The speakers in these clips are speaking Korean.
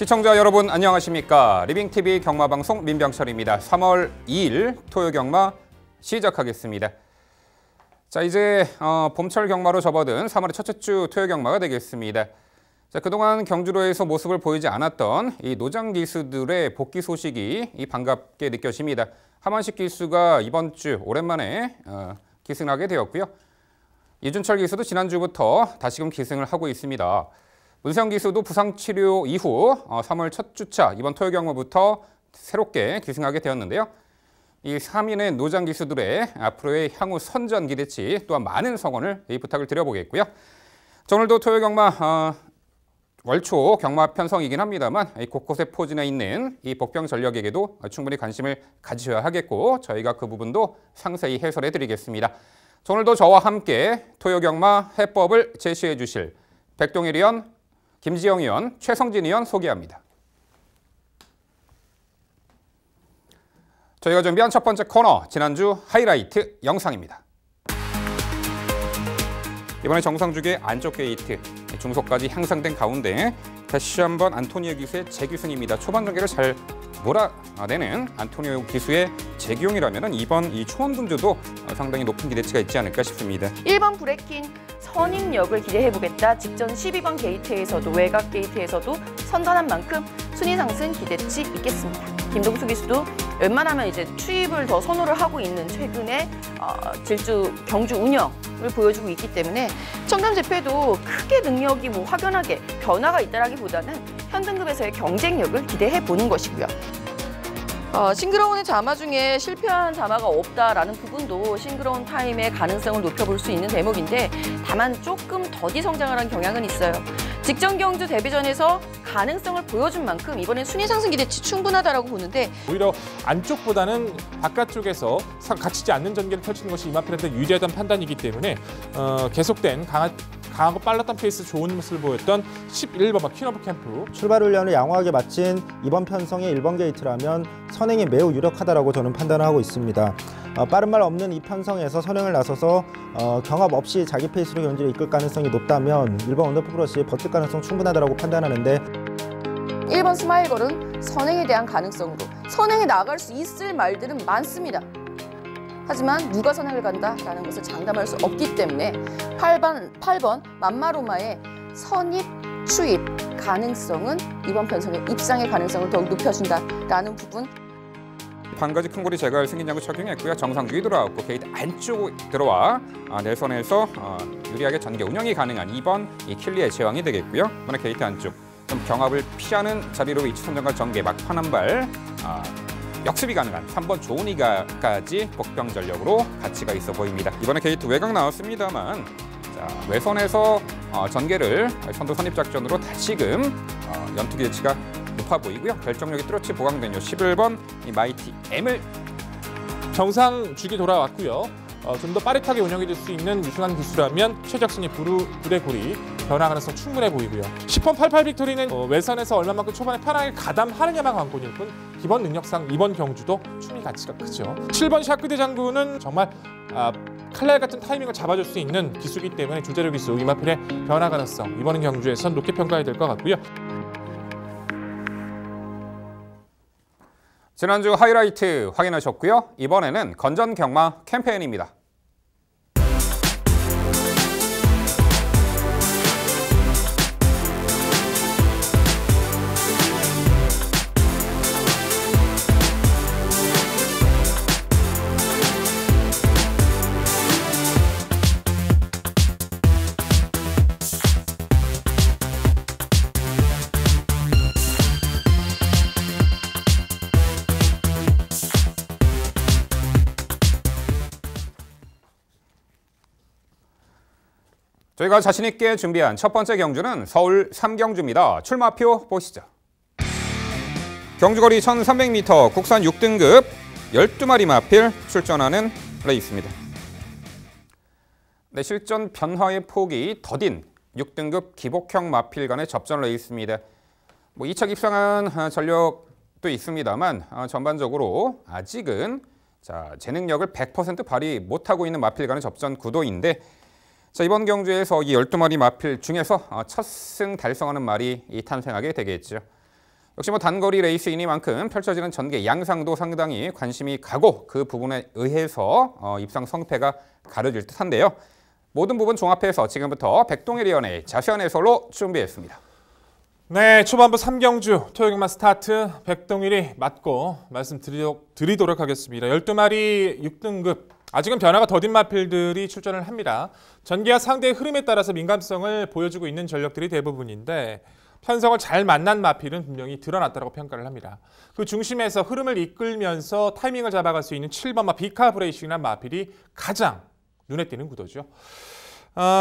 시청자 여러분 안녕하십니까? 리빙TV 경마방송 민병철입니다. 3월 2일 토요 경마 시작하겠습니다. 자, 이제 봄철 경마로 접어든 3월의 첫째 주 토요 경마가 되겠습니다. 자, 그동안 경주로에서 모습을 보이지 않았던 이 노장 기수들의 복귀 소식이 반갑게 느껴집니다. 하만식 기수가 이번 주 오랜만에 기승하게 되었고요. 이준철 기수도 지난주부터 다시금 기승을 하고 있습니다. 문세영 기수도 부상 치료 이후 3월 첫 주차 이번 토요 경마부터 새롭게 기승하게 되었는데요. 이 3인의 노장 기수들의 앞으로의 향후 선전 기대치 또한 많은 성원을 부탁을 드려보겠고요. 자, 오늘도 토요 경마 월초 경마 편성이긴 합니다만 곳곳에 포진해 있는 이 복병 전력에게도 충분히 관심을 가지셔야 하겠고 저희가 그 부분도 상세히 해설해 드리겠습니다. 자, 오늘도 저와 함께 토요 경마 해법을 제시해 주실 백동일 의원, 김지영 의원, 최성진 의원 소개합니다. 저희가 준비한 첫 번째 코너, 지난주 하이라이트 영상입니다. 이번에 정상주계 안쪽 게이트, 중속까지 향상된 가운데 다시 한번 안토니오 기수의 재기승입니다. 초반 경기를 잘 몰아내는 안토니오 기수의 재기용이라면 이번 이 초원 분주도 상당히 높은 기대치가 있지 않을까 싶습니다. 1번 브레킹 선익력을 기대해보겠다. 직전 12번 게이트에서도 외곽 게이트에서도 선전한 만큼 순위 상승 기대치 있겠습니다. 김동수 기수도 웬만하면 이제 투입을 더 선호를 하고 있는 최근에 질주 경주 운영을 보여주고 있기 때문에 청담제패도 크게 능력이 확연하게 변화가 있다라기보다는 현등급에서의 경쟁력을 기대해 보는 것이고요. 싱그러운의 자마 중에 실패한 자마가 없다라는 부분도 싱그러운 타임의 가능성을 높여볼 수 있는 대목인데 다만 조금 더디 성장을 한 경향은 있어요. 직전 경주 데뷔전에서 가능성을 보여준 만큼 이번엔 순위 상승 기대치 충분하다라고 보는데 오히려 안쪽보다는 바깥쪽에서 갇히지 않는 전개를 펼치는 것이 이마필한테 유리하다는 판단이기 때문에 계속된 강하고 빨랐던 페이스 좋은 모습을 보였던 11번 퀸 오브 캠프. 출발 훈련을 양호하게 마친 이번 편성의 1번 게이트라면 선행이 매우 유력하다라고 저는 판단을 하고 있습니다. 빠른 말 없는 이 편성에서 선행을 나서서 경합 없이 자기 페이스로 경기를 이끌 가능성이 높다면 1번 원더풀 브러쉬 버틸 가능성 충분하다고 판단하는데 1번 스마일걸은 선행에 대한 가능성으로 선행에 나갈 수 있을 말들은 많습니다. 하지만 누가 선행을 간다라는 것을 장담할 수 없기 때문에 8번 맘마로마의 선입, 추입 가능성은 이번 편성의 입상의 가능성을 더욱 높여준다라는 부분. 한 가지 큰 고리 제갈 승인장구 착용했고요. 정상주의 돌아왔고 게이트 안쪽으로 들어와 내선에서 유리하게 전개 운영이 가능한 2번 이 킬리의 제왕이 되겠고요. 이번에 게이트 안쪽 좀 경합을 피하는 자리로 위치 선정과 전개 막판 한 발 역습이 가능한 3번 조은이가까지 복병 전력으로 가치가 있어 보입니다. 이번에 게이트 외곽 나왔습니다만 자, 외선에서 전개를 선두 선입 작전으로 다시금 연투 기대치가 높아 보이고요. 결정력이 뚜렷이 보강된 요 11번 이 마이티 M을 정상 주기 돌아왔고요. 좀 더 빠릿하게 운영이 될 수 있는 유승한 기수라면 최적순위 불의 고리 변화 가능성 충분해 보이고요. 10번 88 빅토리는 외선에서 얼마만큼 초반에 편하게 가담하느냐만 관건일 뿐 기본 능력상 이번 경주도 충분히 가치가 크죠. 7번 샤크대 장군은 정말 칼날 같은 타이밍을 잡아줄 수 있는 기수이기 때문에 조재력 기수 이마필의 변화 가능성 이번 경주에선 높게 평가해야 될 것 같고요. 지난주 하이라이트 확인하셨고요. 이번에는 건전 경마 캠페인입니다. 저희가 자신 있게 준비한 첫 번째 경주는 서울 3경주입니다. 출마표 보시죠. 경주거리 1300m 국산 6등급 12마리 마필 출전하는 레이스입니다. 네, 실전 변화의 폭이 더딘 6등급 기복형 마필 간의 접전 레이스입니다. 2차 입상한 전력도 있습니다만 전반적으로 아직은 제 능력을 100% 발휘 못하고 있는 마필 간의 접전 구도인데 자, 이번 경주에서 이 12마리 마필 중에서 첫 승 달성하는 말이 탄생하게 되겠죠. 역시 단거리 레이스이니만큼 펼쳐지는 전개 양상도 상당히 관심이 가고 그 부분에 의해서 입상 성패가 가려질 듯한데요. 모든 부분 종합해서 지금부터 백동일 위원의 자세한 해설로 준비했습니다. 네, 초반부 3경주 토요경마 스타트 백동일이 맞고 말씀드리도록 하겠습니다. 12마리 6등급, 아직은 변화가 더딘 마필들이 출전을 합니다. 전개와 상대의 흐름에 따라서 민감성을 보여주고 있는 전력들이 대부분인데 편성을 잘 만난 마필은 분명히 드러났다고 평가를 합니다. 그 중심에서 흐름을 이끌면서 타이밍을 잡아갈 수 있는 7번마 비카브레이싱이라는 마필이 가장 눈에 띄는 구도죠.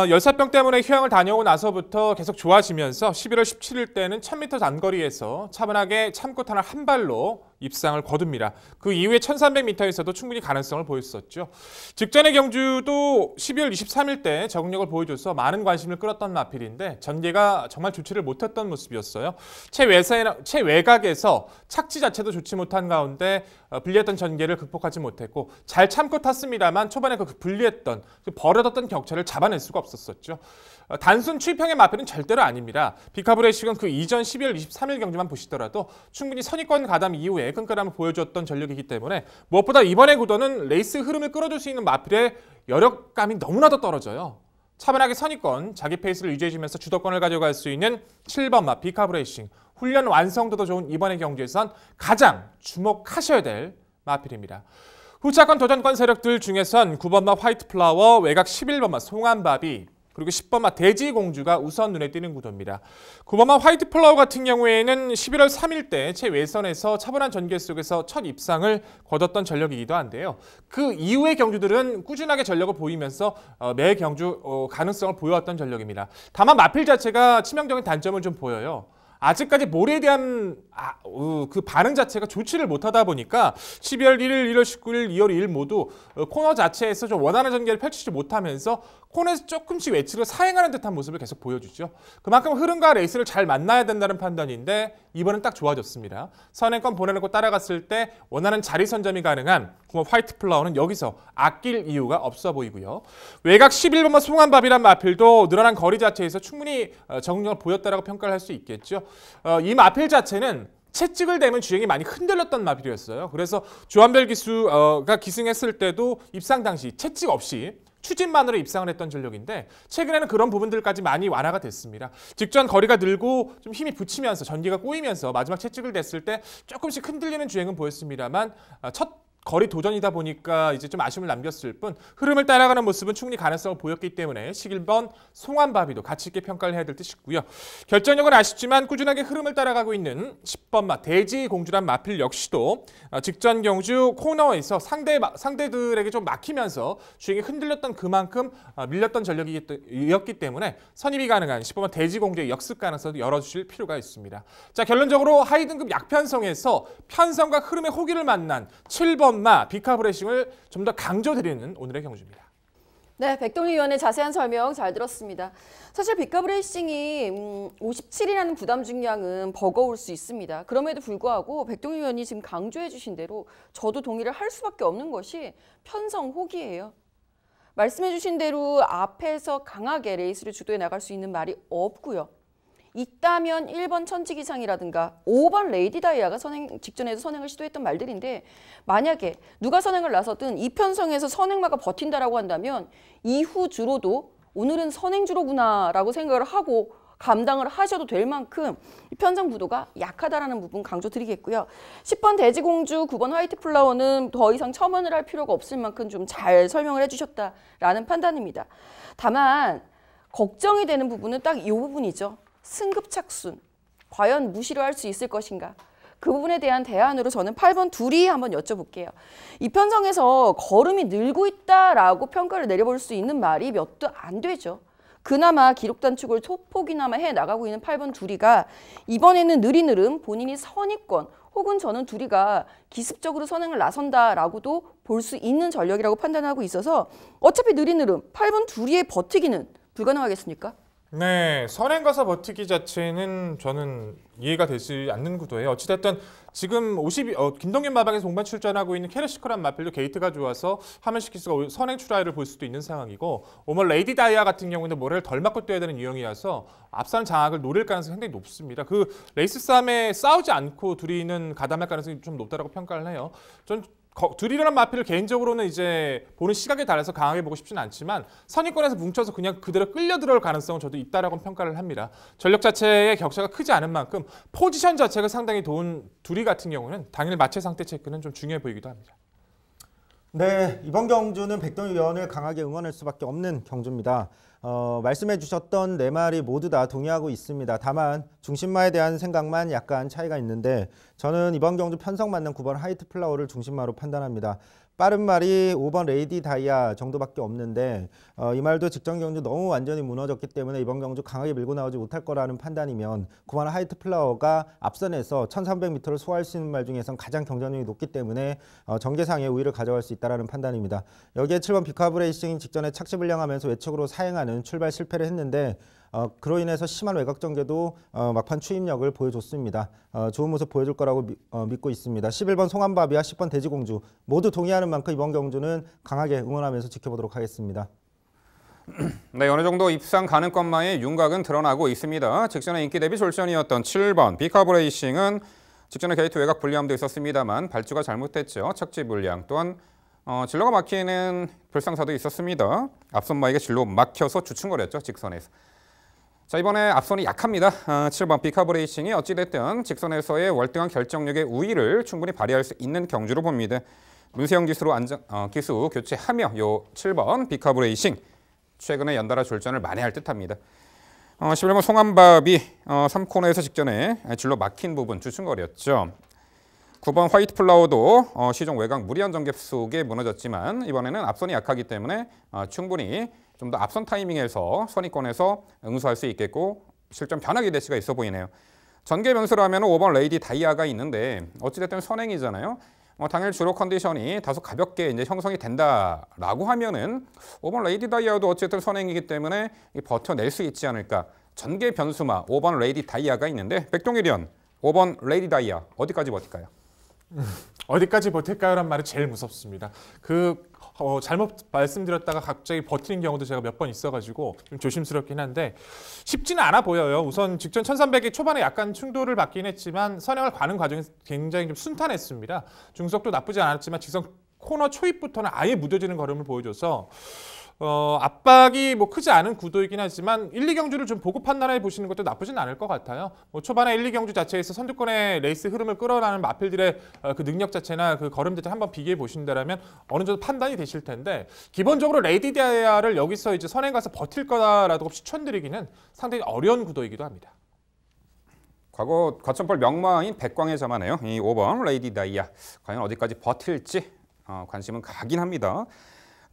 열사병 때문에 휴양을 다녀오고 나서부터 계속 좋아지면서 11월 17일 때는 1000m 단거리에서 차분하게 참고탄을 한 발로 입상을 거둡니다. 그 이후에 1300m에서도 충분히 가능성을 보였었죠. 직전의 경주도 12월 23일 때 적응력을 보여줘서 많은 관심을 끌었던 마필인데 전개가 정말 좋지를 못했던 모습이었어요. 최외곽에서 착지 자체도 좋지 못한 가운데 불리했던 전개를 극복하지 못했고 잘 참고 탔습니다만 초반에 그 불리했던 버려졌던 격차를 잡아낼 수가 없었었죠. 단순 추입형의 마필은 절대로 아닙니다. 비카브레이싱은 그 이전 12월 23일 경주만 보시더라도 충분히 선입권 가담 이후에 끈끈함을 보여줬던 전력이기 때문에 무엇보다 이번의 구도는 레이스 흐름을 끌어줄 수 있는 마필의 여력감이 너무나도 떨어져요. 차분하게 선입권, 자기 페이스를 유지해주면서 주도권을 가져갈 수 있는 7번마 비카브레이싱, 훈련 완성도도 좋은 이번의 경주에선 가장 주목하셔야 될 마필입니다. 후차권 도전권 세력들 중에선 9번마 화이트 플라워, 외곽 11번마 송암바비, 그리고 10번마 대지공주가 우선 눈에 띄는 구도입니다. 9번마 화이트 플라워 같은 경우에는 11월 3일 때 최외선에서 차분한 전개 속에서 첫 입상을 거뒀던 전력이기도 한데요. 그 이후의 경주들은 꾸준하게 전력을 보이면서 매 경주 가능성을 보여왔던 전력입니다. 다만 마필 자체가 치명적인 단점을 좀 보여요. 아직까지 몰에 대한 그 반응 자체가 좋지를 못하다 보니까 12월 1일, 1월 19일, 2월 2일 모두 코너 자체에서 좀 원하는 전개를 펼치지 못하면서 코너에서 조금씩 외치를 사행하는 듯한 모습을 계속 보여주죠. 그만큼 흐름과 레이스를 잘 만나야 된다는 판단인데 이번엔 딱 좋아졌습니다. 선행권 보내놓고 따라갔을 때 원하는 자리 선점이 가능한 9번 화이트 플라워는 여기서 아낄 이유가 없어 보이고요. 외곽 11번마 송암밥이란 마필도 늘어난 거리 자체에서 충분히 적응력을 보였다라고 평가를 할 수 있겠죠. 이 마필 자체는 채찍을 대면 주행이 많이 흔들렸던 마필이었어요. 그래서 조한별 기수가 기승했을 때도 입상 당시 채찍 없이 추진만으로 입상을 했던 전력인데 최근에는 그런 부분들까지 많이 완화가 됐습니다. 직전 거리가 늘고 좀 힘이 붙이면서 전기가 꼬이면서 마지막 채찍을 댔을 때 조금씩 흔들리는 주행은 보였습니다만 첫 거리 도전이다 보니까 이제 좀 아쉬움을 남겼을 뿐 흐름을 따라가는 모습은 충분히 가능성을 보였기 때문에 11번 송암바비도 가치 있게 평가를 해야 될 듯 싶고요. 결정력은 아쉽지만 꾸준하게 흐름을 따라가고 있는 10번마 대지공주란 마필 역시도 직전 경주 코너에서 상대들에게 좀 막히면서 주행이 흔들렸던 그만큼 밀렸던 전력이었기 때문에 선입이 가능한 10번마 대지공주의 역습 가능성도 열어주실 필요가 있습니다. 자, 결론적으로 하위 등급 약편성에서 편성과 흐름의 호기를 만난 7번마 비카브레이싱을 좀 더 강조드리는 오늘의 경주입니다. 네, 백동일 위원의 자세한 설명 잘 들었습니다. 사실 비카브레이싱이 57이라는 부담 중량은 버거울 수 있습니다. 그럼에도 불구하고 백동일 위원이 지금 강조해 주신 대로 저도 동의를 할 수밖에 없는 것이 편성 호기예요. 말씀해 주신 대로 앞에서 강하게 레이스를 주도해 나갈 수 있는 말이 없고요. 있다면 1번 천지기상이라든가 5번 레이디 다이아가 직전에도 선행을 시도했던 말들인데 만약에 누가 선행을 나서든 이 편성에서 선행마가 버틴다라고 한다면 이후 주로도 오늘은 선행주로구나 라고 생각을 하고 감당을 하셔도 될 만큼 이 편성 구도가 약하다라는 부분 강조드리겠고요. 10번 대지공주, 9번 화이트 플라워는 더 이상 첨언을 할 필요가 없을 만큼 좀 잘 설명을 해주셨다라는 판단입니다. 다만 걱정이 되는 부분은 딱 이 부분이죠. 승급착순, 과연 무시를 할 수 있을 것인가? 그 부분에 대한 대안으로 저는 8번 둘이 한번 여쭤볼게요. 이 편성에서 걸음이 늘고 있다라고 평가를 내려볼 수 있는 말이 몇도 안 되죠. 그나마 기록 단축을 소폭이나마 해나가고 있는 8번 둘이가 이번에는 느린 흐름, 본인이 선입권 혹은 저는 둘이가 기습적으로 선행을 나선다라고도 볼 수 있는 전력이라고 판단하고 있어서 어차피 느린 흐름, 8번 둘이의 버티기는 불가능하겠습니까? 네, 선행 가서 버티기 자체는 저는 이해가 되지 않는 구도예요. 어찌됐든 지금 김동현 마방에서 동반 출전하고 있는 캐러시커란 마필도 게이트가 좋아서 하면시킬 수가 선행 출하를 볼 수도 있는 상황이고 오늘 레이디 다이아 같은 경우는 모래를 덜 맞고 뛰어야 되는 유형이라서 앞선 장악을 노릴 가능성이 상당히 높습니다. 그 레이스 싸움에 싸우지 않고 둘이는 가담할 가능성이 좀 높다고 평가를 해요. 전 둘이라는 마필을 개인적으로는 이제 보는 시각에 따라서 강하게 보고 싶지는 않지만 선입권에서 뭉쳐서 그냥 그대로 끌려 들어올 가능성은 저도 있다라고 평가를 합니다. 전력 자체의 격차가 크지 않은 만큼 포지션 자체가 상당히 좋은 둘이 같은 경우는 당일 마체 상태 체크는 좀 중요해 보이기도 합니다. 네, 이번 경주는 백동희 위원을 강하게 응원할 수밖에 없는 경주입니다. 말씀해 주셨던 네 마리 모두 다 동의하고 있습니다. 다만 중심마에 대한 생각만 약간 차이가 있는데 저는 이번 경주 편성 맞는 9번 하이트 플라워를 중심마로 판단합니다. 빠른 말이 5번 레이디 다이아 정도밖에 없는데 이 말도 직전 경주 너무 완전히 무너졌기 때문에 이번 경주 강하게 밀고 나오지 못할 거라는 판단이면 9번 하이트 플라워가 앞선에서 1300m를 소화할 수 있는 말 중에선 가장 경쟁력이 높기 때문에 전개상의 우위를 가져갈 수 있다는 판단입니다. 여기에 7번 비카브 레이싱 직전에 착시 불량하면서 외측으로 사행하는 출발 실패를 했는데 그로 인해서 심한 외곽 전개도 막판 추임력을 보여줬습니다. 좋은 모습 보여줄 거라고 믿고 있습니다. 11번 송한바비와 10번 돼지공주 모두 동의하는 만큼 이번 경주는 강하게 응원하면서 지켜보도록 하겠습니다. 네, 어느 정도 입상 가능권마의 윤곽은 드러나고 있습니다. 직전에 인기 대비 졸전이었던 7번 비카브 레이싱은 직전에 게이트 외곽 불리함도 있었습니다만 발주가 잘못됐죠. 착지 불량 또한 진로가 막히는 불상사도 있었습니다. 앞선 마에게 진로 막혀서 주춤거렸죠. 직선에서. 자, 이번에 앞선이 약합니다. 7번 비카브 레이싱이 어찌됐든 직선에서의 월등한 결정력의 우위를 충분히 발휘할 수 있는 경주로 봅니다. 문세영 기수로 기수 교체하며 요 7번 비카브 레이싱 최근에 연달아 졸전을 만회할 듯합니다. 11번 송한밥이 3코너에서 직전에 진로 막힌 부분 주춤거렸죠. 9번 화이트 플라워도 시종 외곽 무리한 전개 속에 무너졌지만 이번에는 앞선이 약하기 때문에 충분히 좀 더 앞선 타이밍에서 선입권에서 응수할 수 있겠고 실전 변화 기대치가 있어 보이네요. 전개 변수로 하면 5번 레이디 다이아가 있는데 어찌됐든 선행이잖아요. 당일 주로 컨디션이 다소 가볍게 이제 형성이 된다라고 하면은 5번 레이디 다이아도 어쨌든 선행이기 때문에 버텨낼 수 있지 않을까. 전개 변수마 5번 레이디 다이아가 있는데 백동일위원 5번 레이디 다이아 어디까지 버틸까요? 어디까지 버틸까요란 말이 제일 무섭습니다. 잘못 말씀드렸다가 갑자기 버티는 경우도 제가 몇 번 있어가지고 좀 조심스럽긴 한데 쉽지는 않아 보여요. 우선 직전 1300이 초반에 약간 충돌을 받긴 했지만 선행을 가는 과정이 굉장히 좀 순탄했습니다. 중속도 나쁘지 않았지만 직선 코너 초입부터는 아예 무뎌지는 걸음을 보여줘서 압박이 크지 않은 구도이긴 하지만 1, 2경주를 좀 보고 판단해 보시는 것도 나쁘진 않을 것 같아요. 초반에 1, 2경주 자체에서 선두권의 레이스 흐름을 끌어나가는 마필들의 그 능력 자체나 그 걸음 자체 한번 비교해 보신다면 어느 정도 판단이 되실 텐데 기본적으로 레이디 다이아를 여기서 이제 선행 가서 버틸 거다라고 추천드리기는 상당히 어려운 구도이기도 합니다. 과거 과천펄 명마인 백광의 자마네요. 이 5번 레이디 다이아 과연 어디까지 버틸지 관심은 가긴 합니다.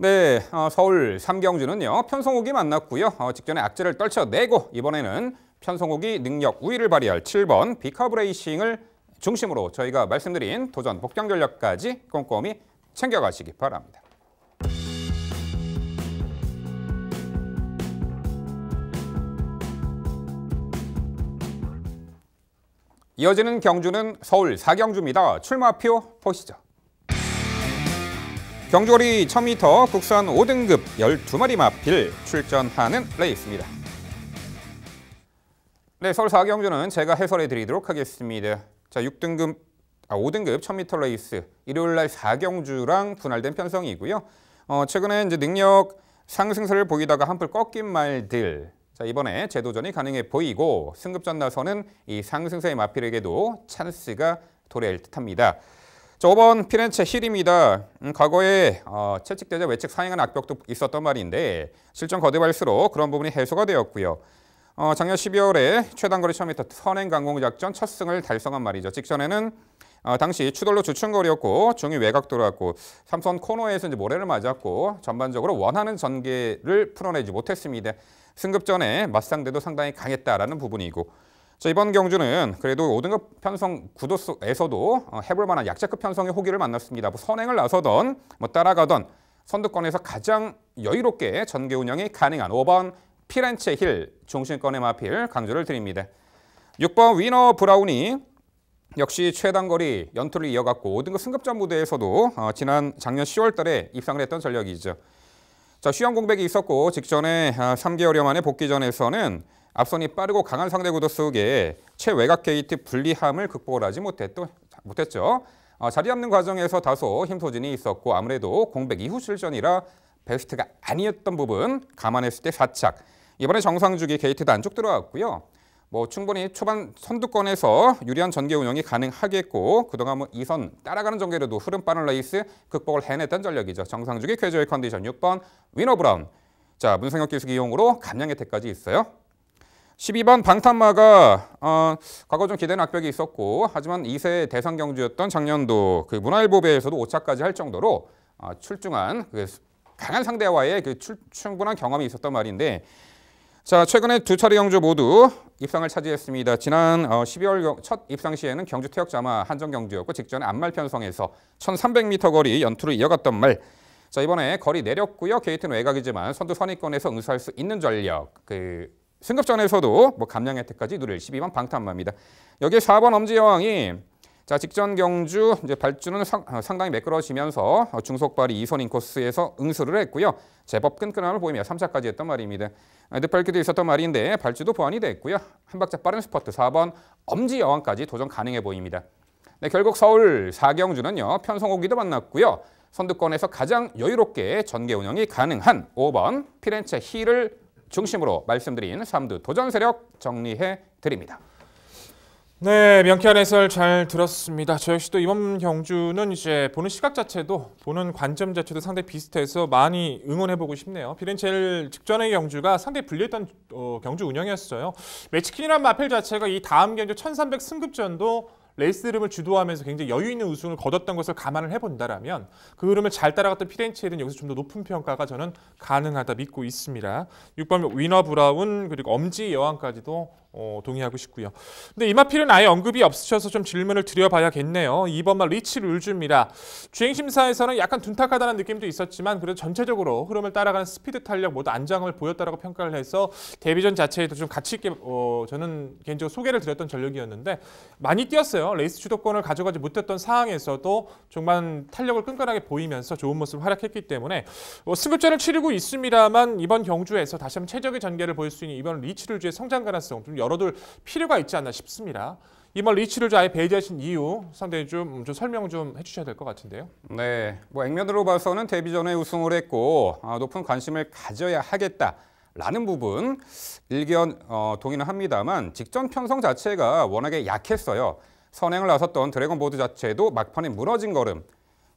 네, 서울 3경주는요. 편성욱이 만났고요. 직전에 악재를 떨쳐내고 이번에는 편성욱이 능력 우위를 발휘할 7번 비카브 레이싱을 중심으로 저희가 말씀드린 도전 복경 전략까지 꼼꼼히 챙겨가시기 바랍니다. 이어지는 경주는 서울 4경주입니다. 출마표 보시죠. 경주거리 1000m 국산 5등급 12마리 마필 출전하는 레이스입니다. 네, 서울 4경주는 제가 해설해 드리도록 하겠습니다. 자, 5등급 1000m 레이스 일요일날 4경주랑 분할된 편성이고요. 최근에 이제 능력 상승세를 보이다가 한풀 꺾인 말들. 자, 이번에 재도전이 가능해 보이고 승급전 나서는 이 상승세의 마필에게도 찬스가 도래할 듯합니다. 자, 5번 피렌체 힐입니다. 과거에 채찍대자 외측 사행한 악벽도 있었던 말인데 실전 거듭할수록 그런 부분이 해소가 되었고요. 작년 12월에 최단거리 1000m 선행 강공작전 첫 승을 달성한 말이죠. 직전에는 당시 추돌로 주춤거리였고 중위 외곽 돌아왔고 3선 코너에서 이제 모래를 맞았고 전반적으로 원하는 전개를 풀어내지 못했습니다. 승급전에 맞상대도 상당히 강했다라는 부분이고 자, 이번 경주는 그래도 5등급 편성 구도 속에서도 해볼 만한 약자급 편성의 호기를 만났습니다. 선행을 나서던 따라가던 선두권에서 가장 여유롭게 전개 운영이 가능한 5번 피렌체 힐 중심권의 마필 강조를 드립니다. 6번 위너 브라운이 역시 최단거리 연투를 이어갔고 5등급 승급전 무대에서도 지난 작년 10월 달에 입상을 했던 전력이죠. 자, 시험 공백이 있었고 직전에 3개월여 만에 복귀전에서는 앞선이 빠르고 강한 상대 구도 속에 최외곽 게이트 불리함을 극복을 하지 못했죠. 자리 잡는 과정에서 다소 힘 소진이 있었고 아무래도 공백 이후 출전이라 베스트가 아니었던 부분 감안했을 때 4착. 이번에 정상주기 게이트도 안쪽 들어갔고요. 충분히 초반 선두권에서 유리한 전개 운영이 가능하겠고 그동안 2선 따라가는 전개로도 흐름 빠른 레이스 극복을 해냈던 전력이죠. 정상주기 쾌저의 컨디션 6번 위너 브라운. 자, 문성혁 기수 이용으로 감량 혜택까지 있어요. 12번 방탄마가 과거 좀 기대는 악벽이 있었고 하지만 2세 대상 경주였던 작년도 그 문화일보배에서도 5차까지 할 정도로 출중한 그 강한 상대와의 그 충분한 경험이 있었던 말인데 자, 최근에 두 차례 경주 모두 입상을 차지했습니다. 지난 12월 첫 입상 시에는 경주 태역자마 한정 경주였고 직전에 안말 편성에서 1300m 거리 연투를 이어갔던 말. 자, 이번에 거리 내렸고요. 게이트는 외곽이지만 선두 선입권에서 응수할 수 있는 전력. 그 승급전에서도 감량 혜택까지 누릴 12번 방탄마입니다. 여기에 4번 엄지여왕이 자, 직전 경주 이제 발주는 상당히 매끄러지면서 중속발이 2선 인코스에서 응수를 했고요. 제법 끈끈함을 보이며 3차까지 했던 말입니다. 늪밟기도 있었던 말인데 발주도 보완이 됐고요. 한 박자 빠른 스퍼트 4번 엄지여왕까지 도전 가능해 보입니다. 네, 결국 서울 4경주는요. 편성호기도 만났고요. 선두권에서 가장 여유롭게 전개 운영이 가능한 5번 피렌체 힐을 중심으로 말씀드린 3두 도전 세력 정리해 드립니다. 네, 명쾌한 해설 잘 들었습니다. 저 역시 또 이번 경주는 이제 보는 시각 자체도 보는 관점 자체도 상당히 비슷해서 많이 응원해보고 싶네요. 피렌체를 직전의 경주가 상당히 불리했던 경주 운영이었어요. 매치킨이라는 마필 자체가 이 다음 경주 1300 승급전도 레이스 흐름을 주도하면서 굉장히 여유 있는 우승을 거뒀던 것을 감안을 해본다라면 그 흐름을 잘 따라갔던 피렌체는 여기서 좀 더 높은 평가가 저는 가능하다 믿고 있습니다. 6번 위너 브라운 그리고 엄지 여왕까지도 동의하고 싶고요. 근데 이마필은 아예 언급이 없으셔서 좀 질문을 드려봐야겠네요. 2번만 리치 룰즈입니다. 주행심사에서는 약간 둔탁하다는 느낌도 있었지만 그래도 전체적으로 흐름을 따라가는 스피드 탄력 모두 안정감을 보였다라고 평가를 해서 데뷔전 자체에도 좀 가치 있게 저는 개인적으로 소개를 드렸던 전력이었는데 많이 뛰었어요. 레이스 주도권을 가져가지 못했던 상황에서도 정말 탄력을 끈끈하게 보이면서 좋은 모습을 활약했기 때문에 승급전을 치르고 있습니다만 이번 경주에서 다시 한번 최적의 전개를 보일 수 있는 이번 리치룰즈의 성장 가능성 좀 열어둘 필요가 있지 않나 싶습니다. 이번 리치룰즈 아예 배제하신 이유 상당히 좀 설명 좀 해주셔야 될 것 같은데요. 네, 액면으로 봐서는 데뷔전에 우승을 했고 높은 관심을 가져야 하겠다라는 부분 일견 동의는 합니다만 직전 편성 자체가 워낙에 약했어요. 선행을 나섰던 드래곤보드 자체도 막판에 무너진 걸음.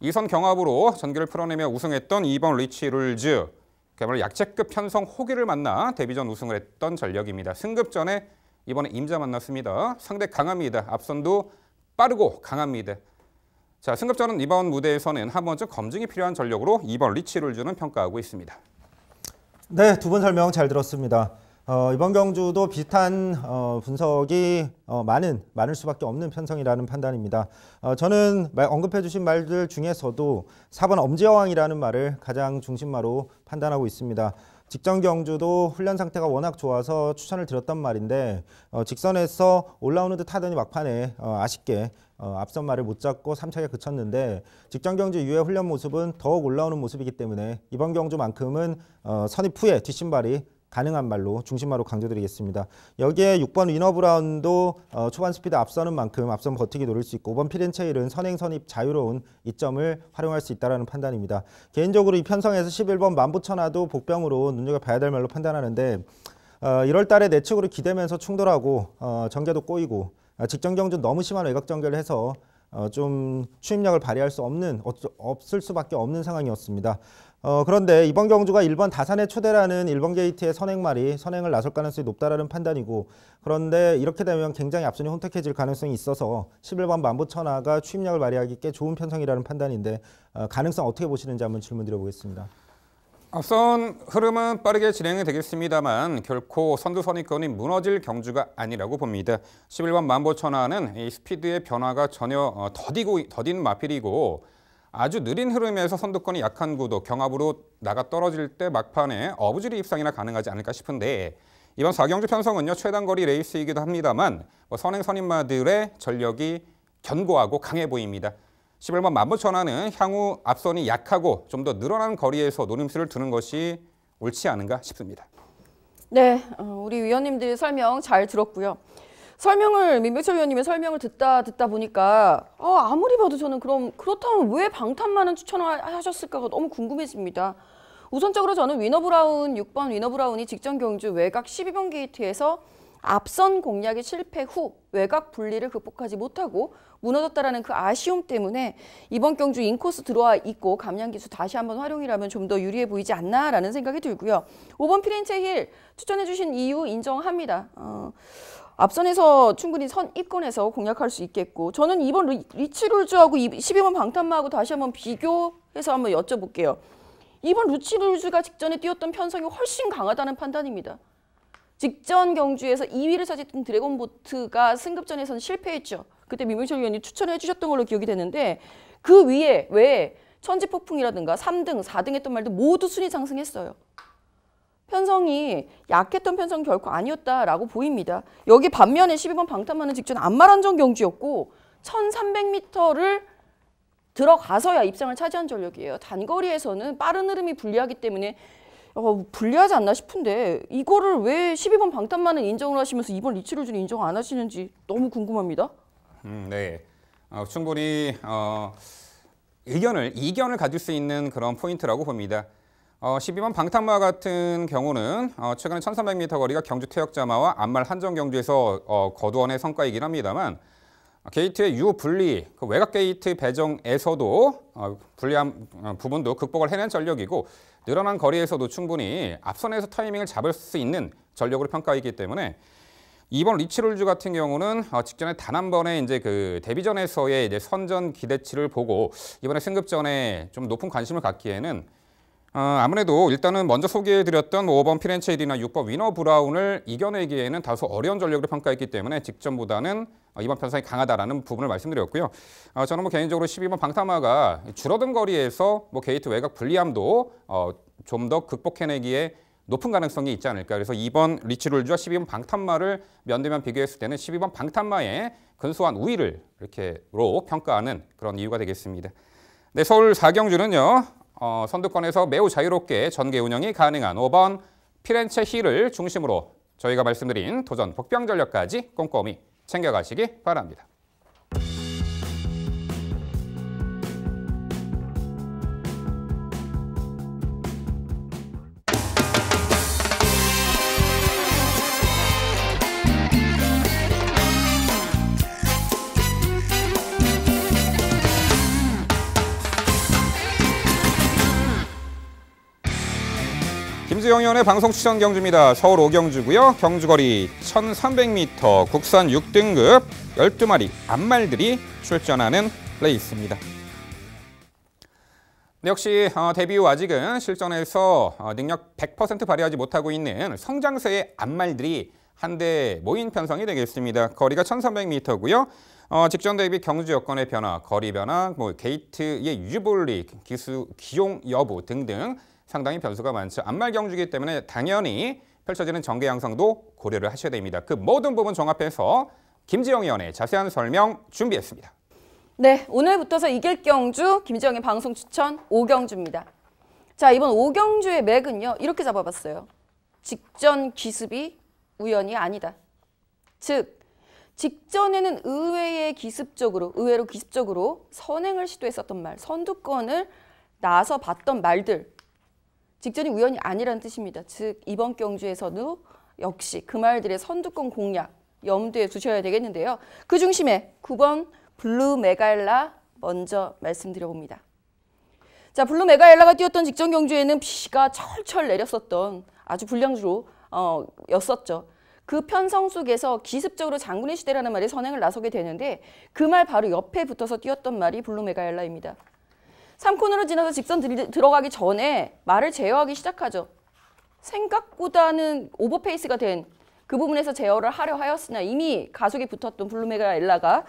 2선 경합으로 전개를 풀어내며 우승했던 2번 리치룰즈. 그야말로 약체급 편성 호기를 만나 데뷔전 우승을 했던 전력입니다. 승급전에 이번에 임자 만났습니다. 상대 강합니다. 앞선도 빠르고 강합니다. 자, 승급전은 이번 무대에서는 한 번쯤 검증이 필요한 전력으로 2번 리치룰즈는 평가하고 있습니다. 네, 두 분 설명 잘 들었습니다. 이번 경주도 비슷한 분석이 많을 수밖에 없는 편성이라는 판단입니다. 저는 언급해 주신 말들 중에서도 4번 엄지여왕이라는 말을 가장 중심마로 판단하고 있습니다. 직전 경주도 훈련 상태가 워낙 좋아서 추천을 드렸던 말인데 직선에서 올라오는 듯 하더니 막판에 아쉽게 앞선 말을 못 잡고 3차게 그쳤는데 직전 경주 이후의 훈련 모습은 더욱 올라오는 모습이기 때문에 이번 경주만큼은 선입 후에 뒷신발이 가능한 말로 중심마로 강조드리겠습니다. 여기에 6번 위너 브라운도 초반 스피드 앞서는 만큼 앞선 버티기 노릴 수 있고 5번 피렌체일은 선행 선입 자유로운 이점을 활용할 수 있다는 판단입니다. 개인적으로 이 편성에서 11번 만부천하도 복병으로 눈여겨봐야 될 말로 판단하는데 1월 달에 내측으로 기대면서 충돌하고 전개도 꼬이고 직전 경주 너무 심한 외곽 전개를 해서 좀 추임력을 발휘할 수 없을 수밖에 없는 상황이었습니다. 그런데 이번 경주가 1번 다산의 초대라는 1번 게이트의 선행말이 선행을 나설 가능성이 높다라는 판단이고 그런데 이렇게 되면 굉장히 앞선이 혼탁해질 가능성이 있어서 11번 만부천하가 추임력을 발휘하기 꽤 좋은 편성이라는 판단인데 가능성 어떻게 보시는지 한번 질문 드려보겠습니다. 앞선 흐름은 빠르게 진행이 되겠습니다만 결코 선두 선입권이 무너질 경주가 아니라고 봅니다. 11번 만보천하는 이 스피드의 변화가 전혀 더디는 마필이고 아주 느린 흐름에서 선두권이 약한 구도, 경합으로 나가 떨어질 때 막판에 어부지리 입상이나 가능하지 않을까 싶은데 이번 4경주 편성은요 최단거리 레이스이기도 합니다만 선행 선임마들의 전력이 견고하고 강해 보입니다. 11번 만부천하는 향후 앞선이 약하고 좀 더 늘어난 거리에서 노림수를 두는 것이 옳지 않은가 싶습니다. 네, 우리 위원님들 설명 잘 들었고요. 민병철 위원님의 설명을 듣다 보니까 아무리 봐도 저는 그렇다면 왜 방탄만은 추천을 하셨을까가 너무 궁금해집니다. 우선적으로 저는 6번 위너브라운이 직전 경주 외곽 12번 게이트에서 앞선 공략의 실패 후 외곽 분리를 극복하지 못하고 무너졌다라는 그 아쉬움 때문에 이번 경주 인코스 들어와 있고 감량기수 다시 한번 활용이라면 좀 더 유리해 보이지 않나라는 생각이 들고요. 5번 피렌체 힐 추천해 주신 이유 인정합니다. 앞선에서 충분히 선 입건해서 공략할 수 있겠고 저는 2번 리치룰즈하고 12번 방탄마하고 다시 한번 비교해서 한번 여쭤볼게요. 2번 리치룰즈가 직전에 뛰었던 편성이 훨씬 강하다는 판단입니다. 직전 경주에서 2위를 차지했던 드래곤보트가 승급전에서는 실패했죠. 그때 민병철 위원이 추천해 주셨던 걸로 기억이 되는데 그 위에 왜 천지폭풍이라든가 3등, 4등 했던 말도 모두 순위 상승했어요. 편성이 약했던 편성은 결코 아니었다라고 보입니다. 여기 반면에 12번 방탄마는 직전 안마란정 경주였고 1300m를 들어가서야 입상을 차지한 전력이에요. 단거리에서는 빠른 흐름이 불리하기 때문에 불리하지 않나 싶은데 이거를 왜 12번 방탄만은 인정을 하시면서 2번 리치룰즈는 인정 안 하시는지 너무 궁금합니다. 네, 충분히 이견을 가질 수 있는 그런 포인트라고 봅니다. 12번 방탄마 같은 경우는 최근에 1300m 거리가 경주 태역자마와 안말 한정 경주에서 거두어낸 성과이긴 합니다만 게이트의 유분리, 그 외곽 게이트 배정에서도 불리한 부분도 극복을 해낸 전력이고 늘어난 거리에서도 충분히 앞선에서 타이밍을 잡을 수 있는 전력으로 평가이기 때문에 이번 리치룰즈 같은 경우는 직전에 단 한 번의 이제 그 데뷔전에서의 이제 선전 기대치를 보고 이번에 승급전에 좀 높은 관심을 갖기에는 아무래도 일단은 먼저 소개해드렸던 5번 피렌체 1이나 6번 위너 브라운을 이겨내기에는 다소 어려운 전력으로 평가했기 때문에 직전보다는 이번 편성이 강하다라는 부분을 말씀드렸고요. 저는 개인적으로 12번 방탄마가 줄어든 거리에서 게이트 외곽 불리함도 좀 더 극복해내기에 높은 가능성이 있지 않을까. 그래서 2번 리치룰즈와 12번 방탄마를 면대면 비교했을 때는 12번 방탄마의 근소한 우위를 이렇게로 평가하는 그런 이유가 되겠습니다. 네, 서울 4경주는요. 선두권에서 매우 자유롭게 전개 운영이 가능한 5번 피렌체 힐을 중심으로 저희가 말씀드린 도전 복병 전력까지 꼼꼼히 챙겨가시기 바랍니다. 김지영 의원의 방송 추천 경주입니다. 서울 5경주고요. 경주거리 1300m, 국산 6등급 12마리 암말들이 출전하는 레이스입니다. 네, 역시 데뷔 후 아직은 실전에서 능력 100% 발휘하지 못하고 있는 성장세의 암말들이 한데 모인 편성이 되겠습니다. 거리가 1300m고요. 직전 대비 경주 여건의 변화, 거리 변화, 게이트의 유분리, 기용 여부 등등 상당히 변수가 많죠. 안말 경주이기 때문에 당연히 펼쳐지는 전개 양상도 고려를 하셔야 됩니다. 그 모든 부분 종합해서 김지영 의원의 자세한 설명 준비했습니다. 네, 오늘부터서 이길 경주 김지영의 방송 추천 5경주입니다. 자, 이번 5경주의 맥은요. 이렇게 잡아봤어요. 직전 기습이 우연이 아니다. 즉, 직전에는 의외로 기습적으로 선행을 시도했었던 말, 선두권을 나서 봤던 말들, 직전이 우연이 아니라는 뜻입니다. 즉 이번 경주에서도 역시 그 말들의 선두권 공략 염두에 두셔야 되겠는데요. 그 중심에 9번 블루 메가엘라 먼저 말씀드려봅니다. 자, 블루 메가엘라가 뛰었던 직전 경주에는 비가 철철 내렸었던 아주 불량주로 였었죠. 그 편성 속에서 기습적으로 장군의 시대라는 말이 선행을 나서게 되는데 그 말 바로 옆에 붙어서 뛰었던 말이 블루 메가엘라입니다. 3코너를 지나서 직선 들어가기 전에 말을 제어하기 시작하죠. 생각보다는 오버페이스가 된 그 부분에서 제어를 하려 하였으나 이미 가속에 붙었던 블루 메가엘라가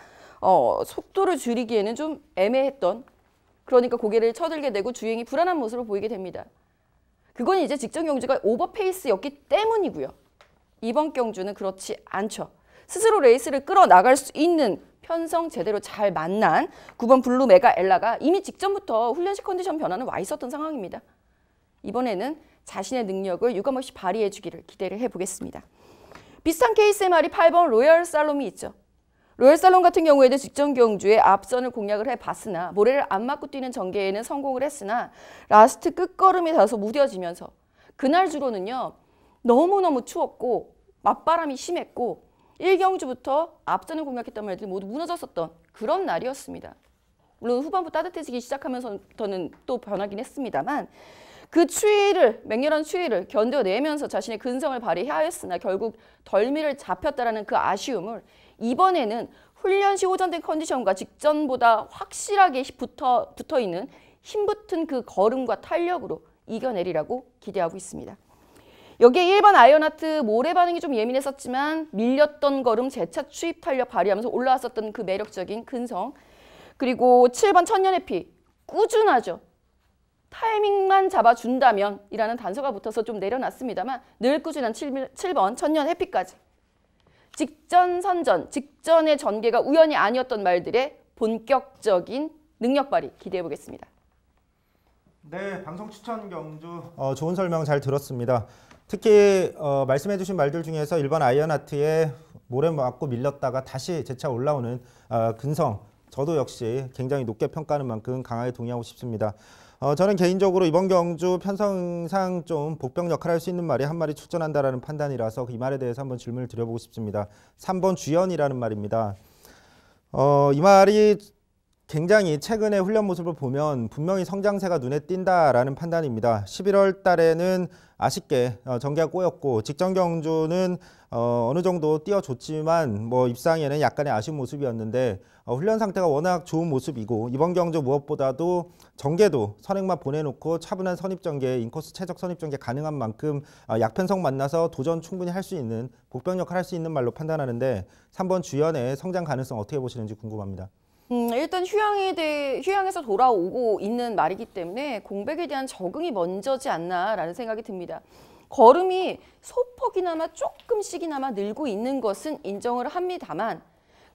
속도를 줄이기에는 좀 애매했던 그러니까 고개를 쳐들게 되고 주행이 불안한 모습을 보이게 됩니다. 그건 이제 직전 경주가 오버페이스였기 때문이고요. 이번 경주는 그렇지 않죠. 스스로 레이스를 끌어나갈 수 있는 편성 제대로 잘 만난 9번 블루 메가 엘라가 이미 직전부터 훈련식 컨디션 변화는 와 있었던 상황입니다. 이번에는 자신의 능력을 유감없이 발휘해 주기를 기대를 해보겠습니다. 비슷한 케이스의 말이 8번 로열 살롬이 있죠. 로열 살롬 같은 경우에도 직전 경주에 앞선을 공략을 해봤으나 모래를 안 맞고 뛰는 전개에는 성공을 했으나 라스트 끝걸음이 다소 무뎌지면서 그날 주로는요. 너무너무 추웠고 맞바람이 심했고 1경주부터 앞선을 공략했던 말들이 모두 무너졌었던 그런 날이었습니다. 물론 후반부 따뜻해지기 시작하면서부터는 또 변하긴 했습니다만 그 추위를, 맹렬한 추위를 견뎌내면서 자신의 근성을 발휘하였으나 결국 덜미를 잡혔다라는 그 아쉬움을 이번에는 훈련 시 호전된 컨디션과 직전보다 확실하게 붙어있는 힘붙은 그 걸음과 탄력으로 이겨내리라고 기대하고 있습니다. 여기에 1번 아이언하트 모래 반응이 좀 예민했었지만 밀렸던 걸음 재차 추입 탄력 발휘하면서 올라왔었던 그 매력적인 근성, 그리고 7번 천년해피 꾸준하죠. 타이밍만 잡아준다면 이라는 단서가 붙어서 좀 내려놨습니다만 늘 꾸준한 7번 천년해피까지 직전 선전, 직전의 전개가 우연이 아니었던 말들의 본격적인 능력 발휘 기대해보겠습니다. 네, 방송 추천 경주 좋은 설명 잘 들었습니다. 특히 말씀해주신 말들 중에서 1번 아이언하트에 모래 맞고 밀렸다가 다시 재차 올라오는 근성, 저도 역시 굉장히 높게 평가하는 만큼 강하게 동의하고 싶습니다. 저는 개인적으로 이번 경주 편성상 좀 복병 역할을 할 수 있는 말이 한 마리 출전한다라는 판단이라서 이 말에 대해서 한번 질문을 드려보고 싶습니다. 3번 주연이라는 말입니다. 이 말이 굉장히 최근의 훈련 모습을 보면 분명히 성장세가 눈에 띈다라는 판단입니다. 11월 달에는 아쉽게 전개가 꼬였고 직전 경주는 어느 정도 뛰어줬지만 뭐 입상에는 약간의 아쉬운 모습이었는데 훈련 상태가 워낙 좋은 모습이고 이번 경주 무엇보다도 전개도 선행만 보내놓고 차분한 선입전개, 인코스 최적 선입전개 가능한 만큼 약편성 만나서 도전 충분히 할 수 있는 복병 역할을 할 수 있는 말로 판단하는데 3번 주연의 성장 가능성 어떻게 보시는지 궁금합니다. 일단 휴양에서 돌아오고 있는 말이기 때문에 공백에 대한 적응이 먼저지 않나라는 생각이 듭니다. 걸음이 소폭이나마 조금씩이나마 늘고 있는 것은 인정을 합니다만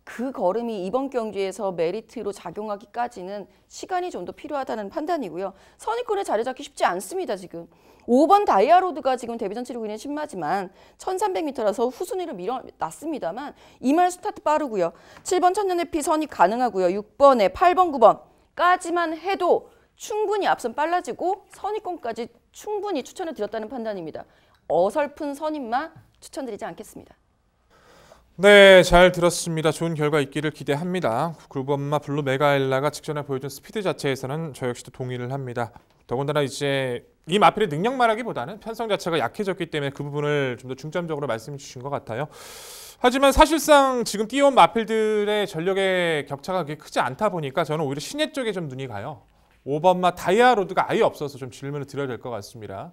그 걸음이 이번 경기에서 메리트로 작용하기까지는 시간이 좀 더 필요하다는 판단이고요. 선입권에 자리 잡기 쉽지 않습니다. 지금 5번 다이아로드가 지금 데뷔전 치르고 있는 신마지만 1300m라서 후순위를 밀어놨습니다만 이 말 스타트 빠르고요. 7번 천년해피 선입 가능하고요. 6번에 8번 9번까지만 해도 충분히 앞선 빨라지고 선입권까지 충분히 추천을 드렸다는 판단입니다. 어설픈 선입만 추천드리지 않겠습니다. 네, 잘 들었습니다. 좋은 결과 있기를 기대합니다. 9번마 블루 메가엘라가 직전에 보여준 스피드 자체에서는 저 역시도 동의를 합니다. 더군다나 이제 이 마필의 능력 말하기보다는 편성 자체가 약해졌기 때문에 그 부분을 좀 더 중점적으로 말씀해 주신 것 같아요. 하지만 사실상 지금 뛰어온 마필들의 전력의 격차가 그렇게 크지 않다 보니까 저는 오히려 신예 쪽에 좀 눈이 가요. 5번마 다이아로드가 아예 없어서 좀 질문을 드려야 될 것 같습니다.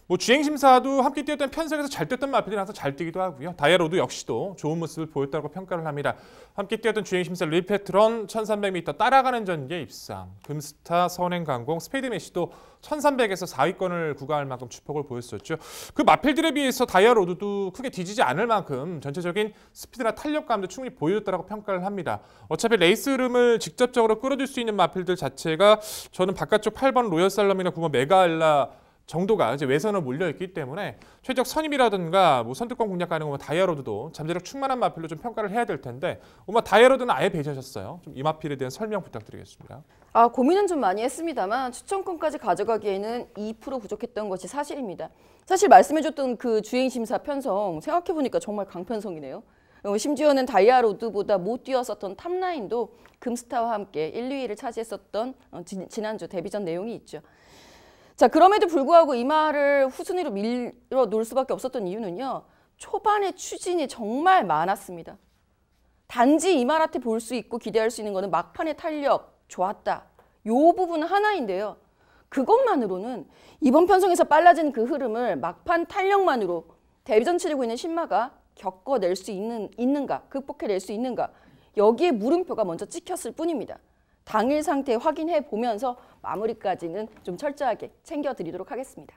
뭐 주행심사도 함께 뛰었던 편성에서 잘 뛰었던 마필이라서 잘 뛰기도 하고요. 다이아로드 역시도 좋은 모습을 보였다고 평가를 합니다. 함께 뛰었던 주행심사 리페트론 1300m 따라가는 전개 입상, 금스타, 선행강공, 스페이드메시도 1300에서 4위권을 구가할 만큼 주폭을 보였었죠. 그 마필들에 비해서 다이아로드도 크게 뒤지지 않을 만큼 전체적인 스피드나 탄력감도 충분히 보여줬다고 평가를 합니다. 어차피 레이스 흐름을 직접적으로 끌어줄 수 있는 마필들 자체가 저는 바깥쪽 8번 로열살럼이나 9번 메가엘라 정도가 이제 외선을 몰려있기 때문에 최적 선임이라든가 뭐 선두권 공략 가능한 다이아로드도 잠재력 충만한 마필로 좀 평가를 해야 될 텐데 다이아로드는 아예 배제하셨어요. 좀 이 마필에 대한 설명 부탁드리겠습니다. 고민은 좀 많이 했습니다만 추천권까지 가져가기에는 2% 부족했던 것이 사실입니다. 사실 말씀해줬던 그 주행심사 편성 생각해보니까 정말 강편성이네요. 심지어는 다이아로드보다 못 뛰었었던 탑라인도 금스타와 함께 1, 2위를 차지했었던 지난주 데뷔전 내용이 있죠. 자, 그럼에도 불구하고 이 말을 후순위로 밀어 놓을 수밖에 없었던 이유는요. 초반에 추진이 정말 많았습니다. 단지 이 말한테 볼 수 있고 기대할 수 있는 거는 막판의 탄력 좋았다. 요 부분 하나인데요. 그것만으로는 이번 편성에서 빨라진 그 흐름을 막판 탄력만으로 데뷔전 치르고 있는 신마가 겪어낼 수 있는가, 극복해낼 수 있는가. 여기에 물음표가 먼저 찍혔을 뿐입니다. 당일 상태 확인해 보면서 마무리까지는 좀 철저하게 챙겨드리도록 하겠습니다.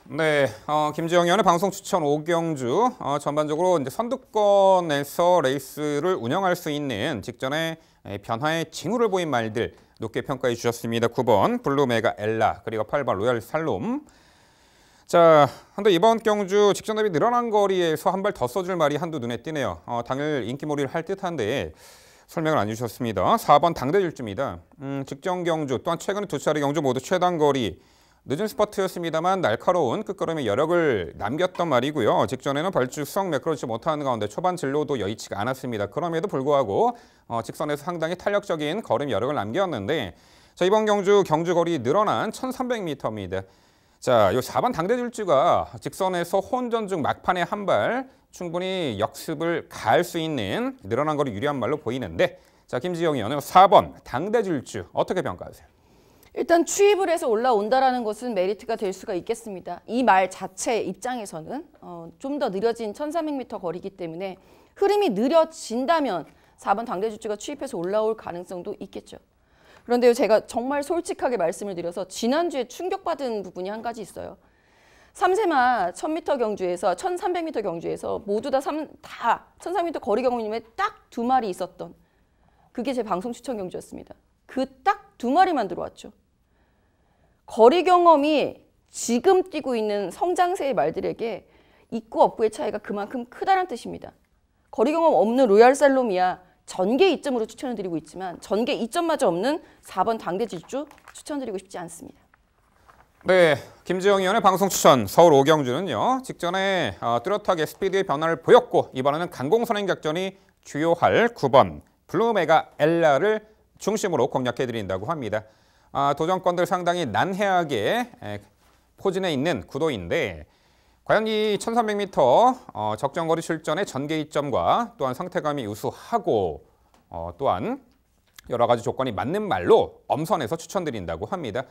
네, 김지영 의원의 방송 추천 오경주 전반적으로 이제 선두권에서 레이스를 운영할 수 있는 직전에 변화의 징후를 보인 말들 높게 평가해 주셨습니다. 9번 블루메가 엘라 그리고 8번 로얄 살롬. 자, 한데 이번 경주 직전 대비 늘어난 거리에서 한 발 더 써줄 말이 한두 눈에 띄네요. 당일 인기몰이를 할 듯한데 설명을 안 주셨습니다. 4번 당대질주입니다. 직전 경주 또한 최근 두 차례 경주 모두 최단 거리 늦은 스퍼트였습니다만 날카로운 끝걸음의 여력을 남겼던 말이고요. 직전에는 발주성 매끄러지지 못하는 가운데 초반 진로도 여의치가 않았습니다. 그럼에도 불구하고 직선에서 상당히 탄력적인 걸음 여력을 남겼는데 자, 이번 경주 거리 늘어난 1300m입니다. 자, 이 4번 당대질주가 직선에서 혼전 중 막판에 한 발 충분히 역습을 가할 수 있는 늘어난 거리 유리한 말로 보이는데 자, 김지영 의원은 4번 당대질주 어떻게 평가하세요? 일단 추입을 해서 올라온다라는 것은 메리트가 될 수가 있겠습니다. 이 말 자체 입장에서는 좀 더 느려진 1300m 거리이기 때문에 흐름이 느려진다면 4번 당대질주가 추입해서 올라올 가능성도 있겠죠. 그런데요, 제가 정말 솔직하게 말씀을 드려서 지난주에 충격받은 부분이 한 가지 있어요. 3세마 1000m 경주에서 1300m 경주에서 모두 다 1300m 거리 경험님에 딱 2마리 있었던 그게 제 방송 추천 경주였습니다. 그 딱 2마리만 들어왔죠. 거리 경험이 지금 뛰고 있는 성장세의 말들에게 있고 없고의 차이가 그만큼 크다는 뜻입니다. 거리 경험 없는 로얄 살로미아 전개 2점으로 추천을 드리고 있지만 전개 2점마저 없는 4번 당대질주 추천드리고 싶지 않습니다. 네, 김지영 의원의 방송 추천 서울 오경주는요. 직전에 뚜렷하게 스피드의 변화를 보였고 이번에는 강공선행 작전이 주요할 9번 블루메가 엘라를 중심으로 공략해드린다고 합니다. 도전권들 상당히 난해하게 포진해 있는 구도인데 과연 이 1300m 적정거리 출전의 전개 2점과 또한 상태감이 우수하고 또한 여러 가지 조건이 맞는 말로 엄선해서 추천드린다고 합니다.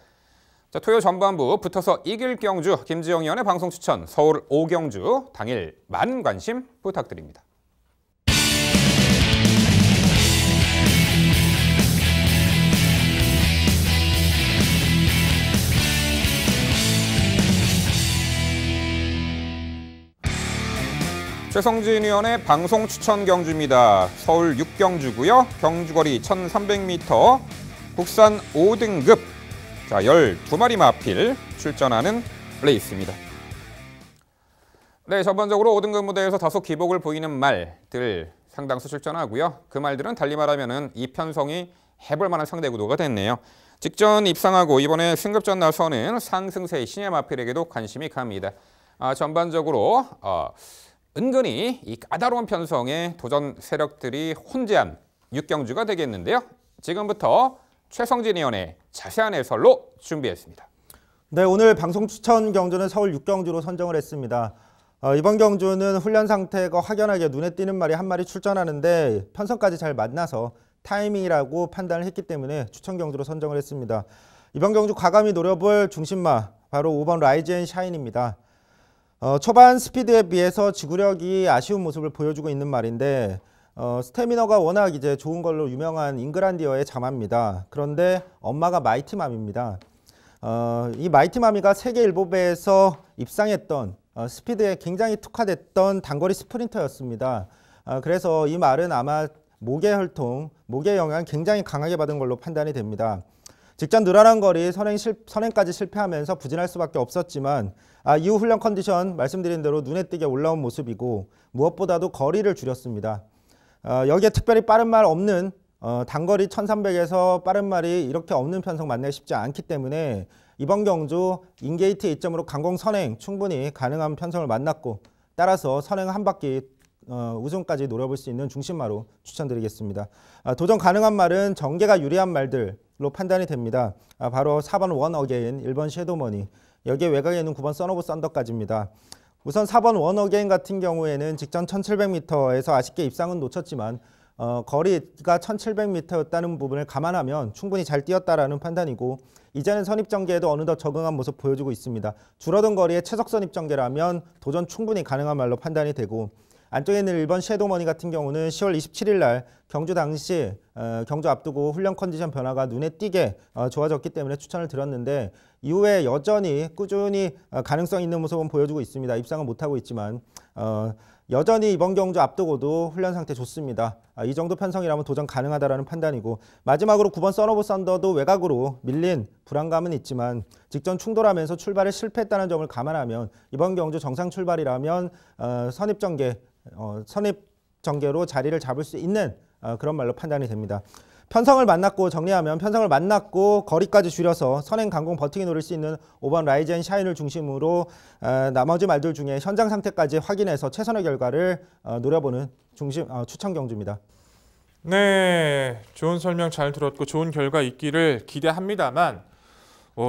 자, 토요 전반부 붙어서 이길 경주 김지영 의원의 방송 추천 서울 오경주 당일 많은 관심 부탁드립니다. 최성진 의원의 방송 추천 경주입니다. 서울 6경주고요. 경주거리 1300m, 국산 5등급, 자 12마리 마필 출전하는 레이스입니다. 네, 전반적으로 5등급 무대에서 다소 기복을 보이는 말들 상당수 출전하고요. 그 말들은 달리 말하면 이 편성이 해볼 만한 상대 구도가 됐네요. 직전 입상하고 이번에 승급전 나서는 상승세의 신예 마필에게도 관심이 갑니다. 전반적으로 은근히 이 까다로운 편성의 도전 세력들이 혼재한 6경주가 되겠는데요. 지금부터 최성진 의원의 자세한 해설로 준비했습니다. 네, 오늘 방송 추천 경주는 서울 6경주로 선정을 했습니다. 이번 경주는 훈련 상태가 확연하게 눈에 띄는 말이 한 마리 출전하는데 편성까지 잘 만나서 타이밍이라고 판단을 했기 때문에 추천 경주로 선정을 했습니다. 이번 경주 과감히 노려볼 중심마 바로 5번 라이즈 앤 샤인입니다. 초반 스피드에 비해서 지구력이 아쉬운 모습을 보여주고 있는 말인데 스태미너가 워낙 이제 좋은 걸로 유명한 잉그란디어의 자마입니다. 그런데 엄마가 마이티맘입니다. 이 마이티맘이가 세계 일보배에서 입상했던 스피드에 굉장히 특화됐던 단거리 스프린터였습니다. 그래서 이 말은 아마 목의 혈통, 목의 영향 굉장히 강하게 받은 걸로 판단이 됩니다. 직전 늘어난 거리 선행까지 실패하면서 부진할 수밖에 없었지만 이후 훈련 컨디션 말씀드린 대로 눈에 띄게 올라온 모습이고 무엇보다도 거리를 줄였습니다. 여기에 특별히 빠른 말 없는 단거리 1300에서 빠른 말이 이렇게 없는 편성 만나기 쉽지 않기 때문에 이번 경주 인게이트 2점으로 강공 선행 충분히 가능한 편성을 만났고 따라서 선행 한 바퀴 우승까지 노려볼 수 있는 중심마로 추천드리겠습니다. 도전 가능한 말은 전개가 유리한 말들로 판단이 됩니다. 바로 4번 원 어게인, 1번 섀도머니, 여기에 외곽에 있는 9번 썬오브 썬더까지입니다. 우선 4번 원 어게인 같은 경우에는 직전 1700m에서 아쉽게 입상은 놓쳤지만 거리가 1700m였다는 부분을 감안하면 충분히 잘 뛰었다라는 판단이고 이제는 선입전개에도 어느덧 적응한 모습 보여주고 있습니다. 줄어든 거리에 최적선 입전개라면 도전 충분히 가능한 말로 판단이 되고 안쪽에 있는 1번 섀도우머니 같은 경우는 10월 27일 날 경주 당시 경주 앞두고 훈련 컨디션 변화가 눈에 띄게 좋아졌기 때문에 추천을 드렸는데 이후에 여전히 꾸준히 가능성 있는 모습은 보여주고 있습니다. 입상은 못하고 있지만 여전히 이번 경주 앞두고도 훈련 상태 좋습니다. 이 정도 편성이라면 도전 가능하다라는 판단이고 마지막으로 9번 선오브 썬더도 외곽으로 밀린 불안감은 있지만 직전 충돌하면서 출발에 실패했다는 점을 감안하면 이번 경주 정상 출발이라면 선입전개로 자리를 잡을 수 있는 그런 말로 판단이 됩니다. 편성을 만났고 정리하면 편성을 만났고 거리까지 줄여서 선행 강공 버티기 노릴 수 있는 5번 라이즈 앤 샤인을 중심으로 나머지 말들 중에 현장 상태까지 확인해서 최선의 결과를 노려보는 추천 경주입니다. 네, 좋은 설명 잘 들었고 좋은 결과 있기를 기대합니다만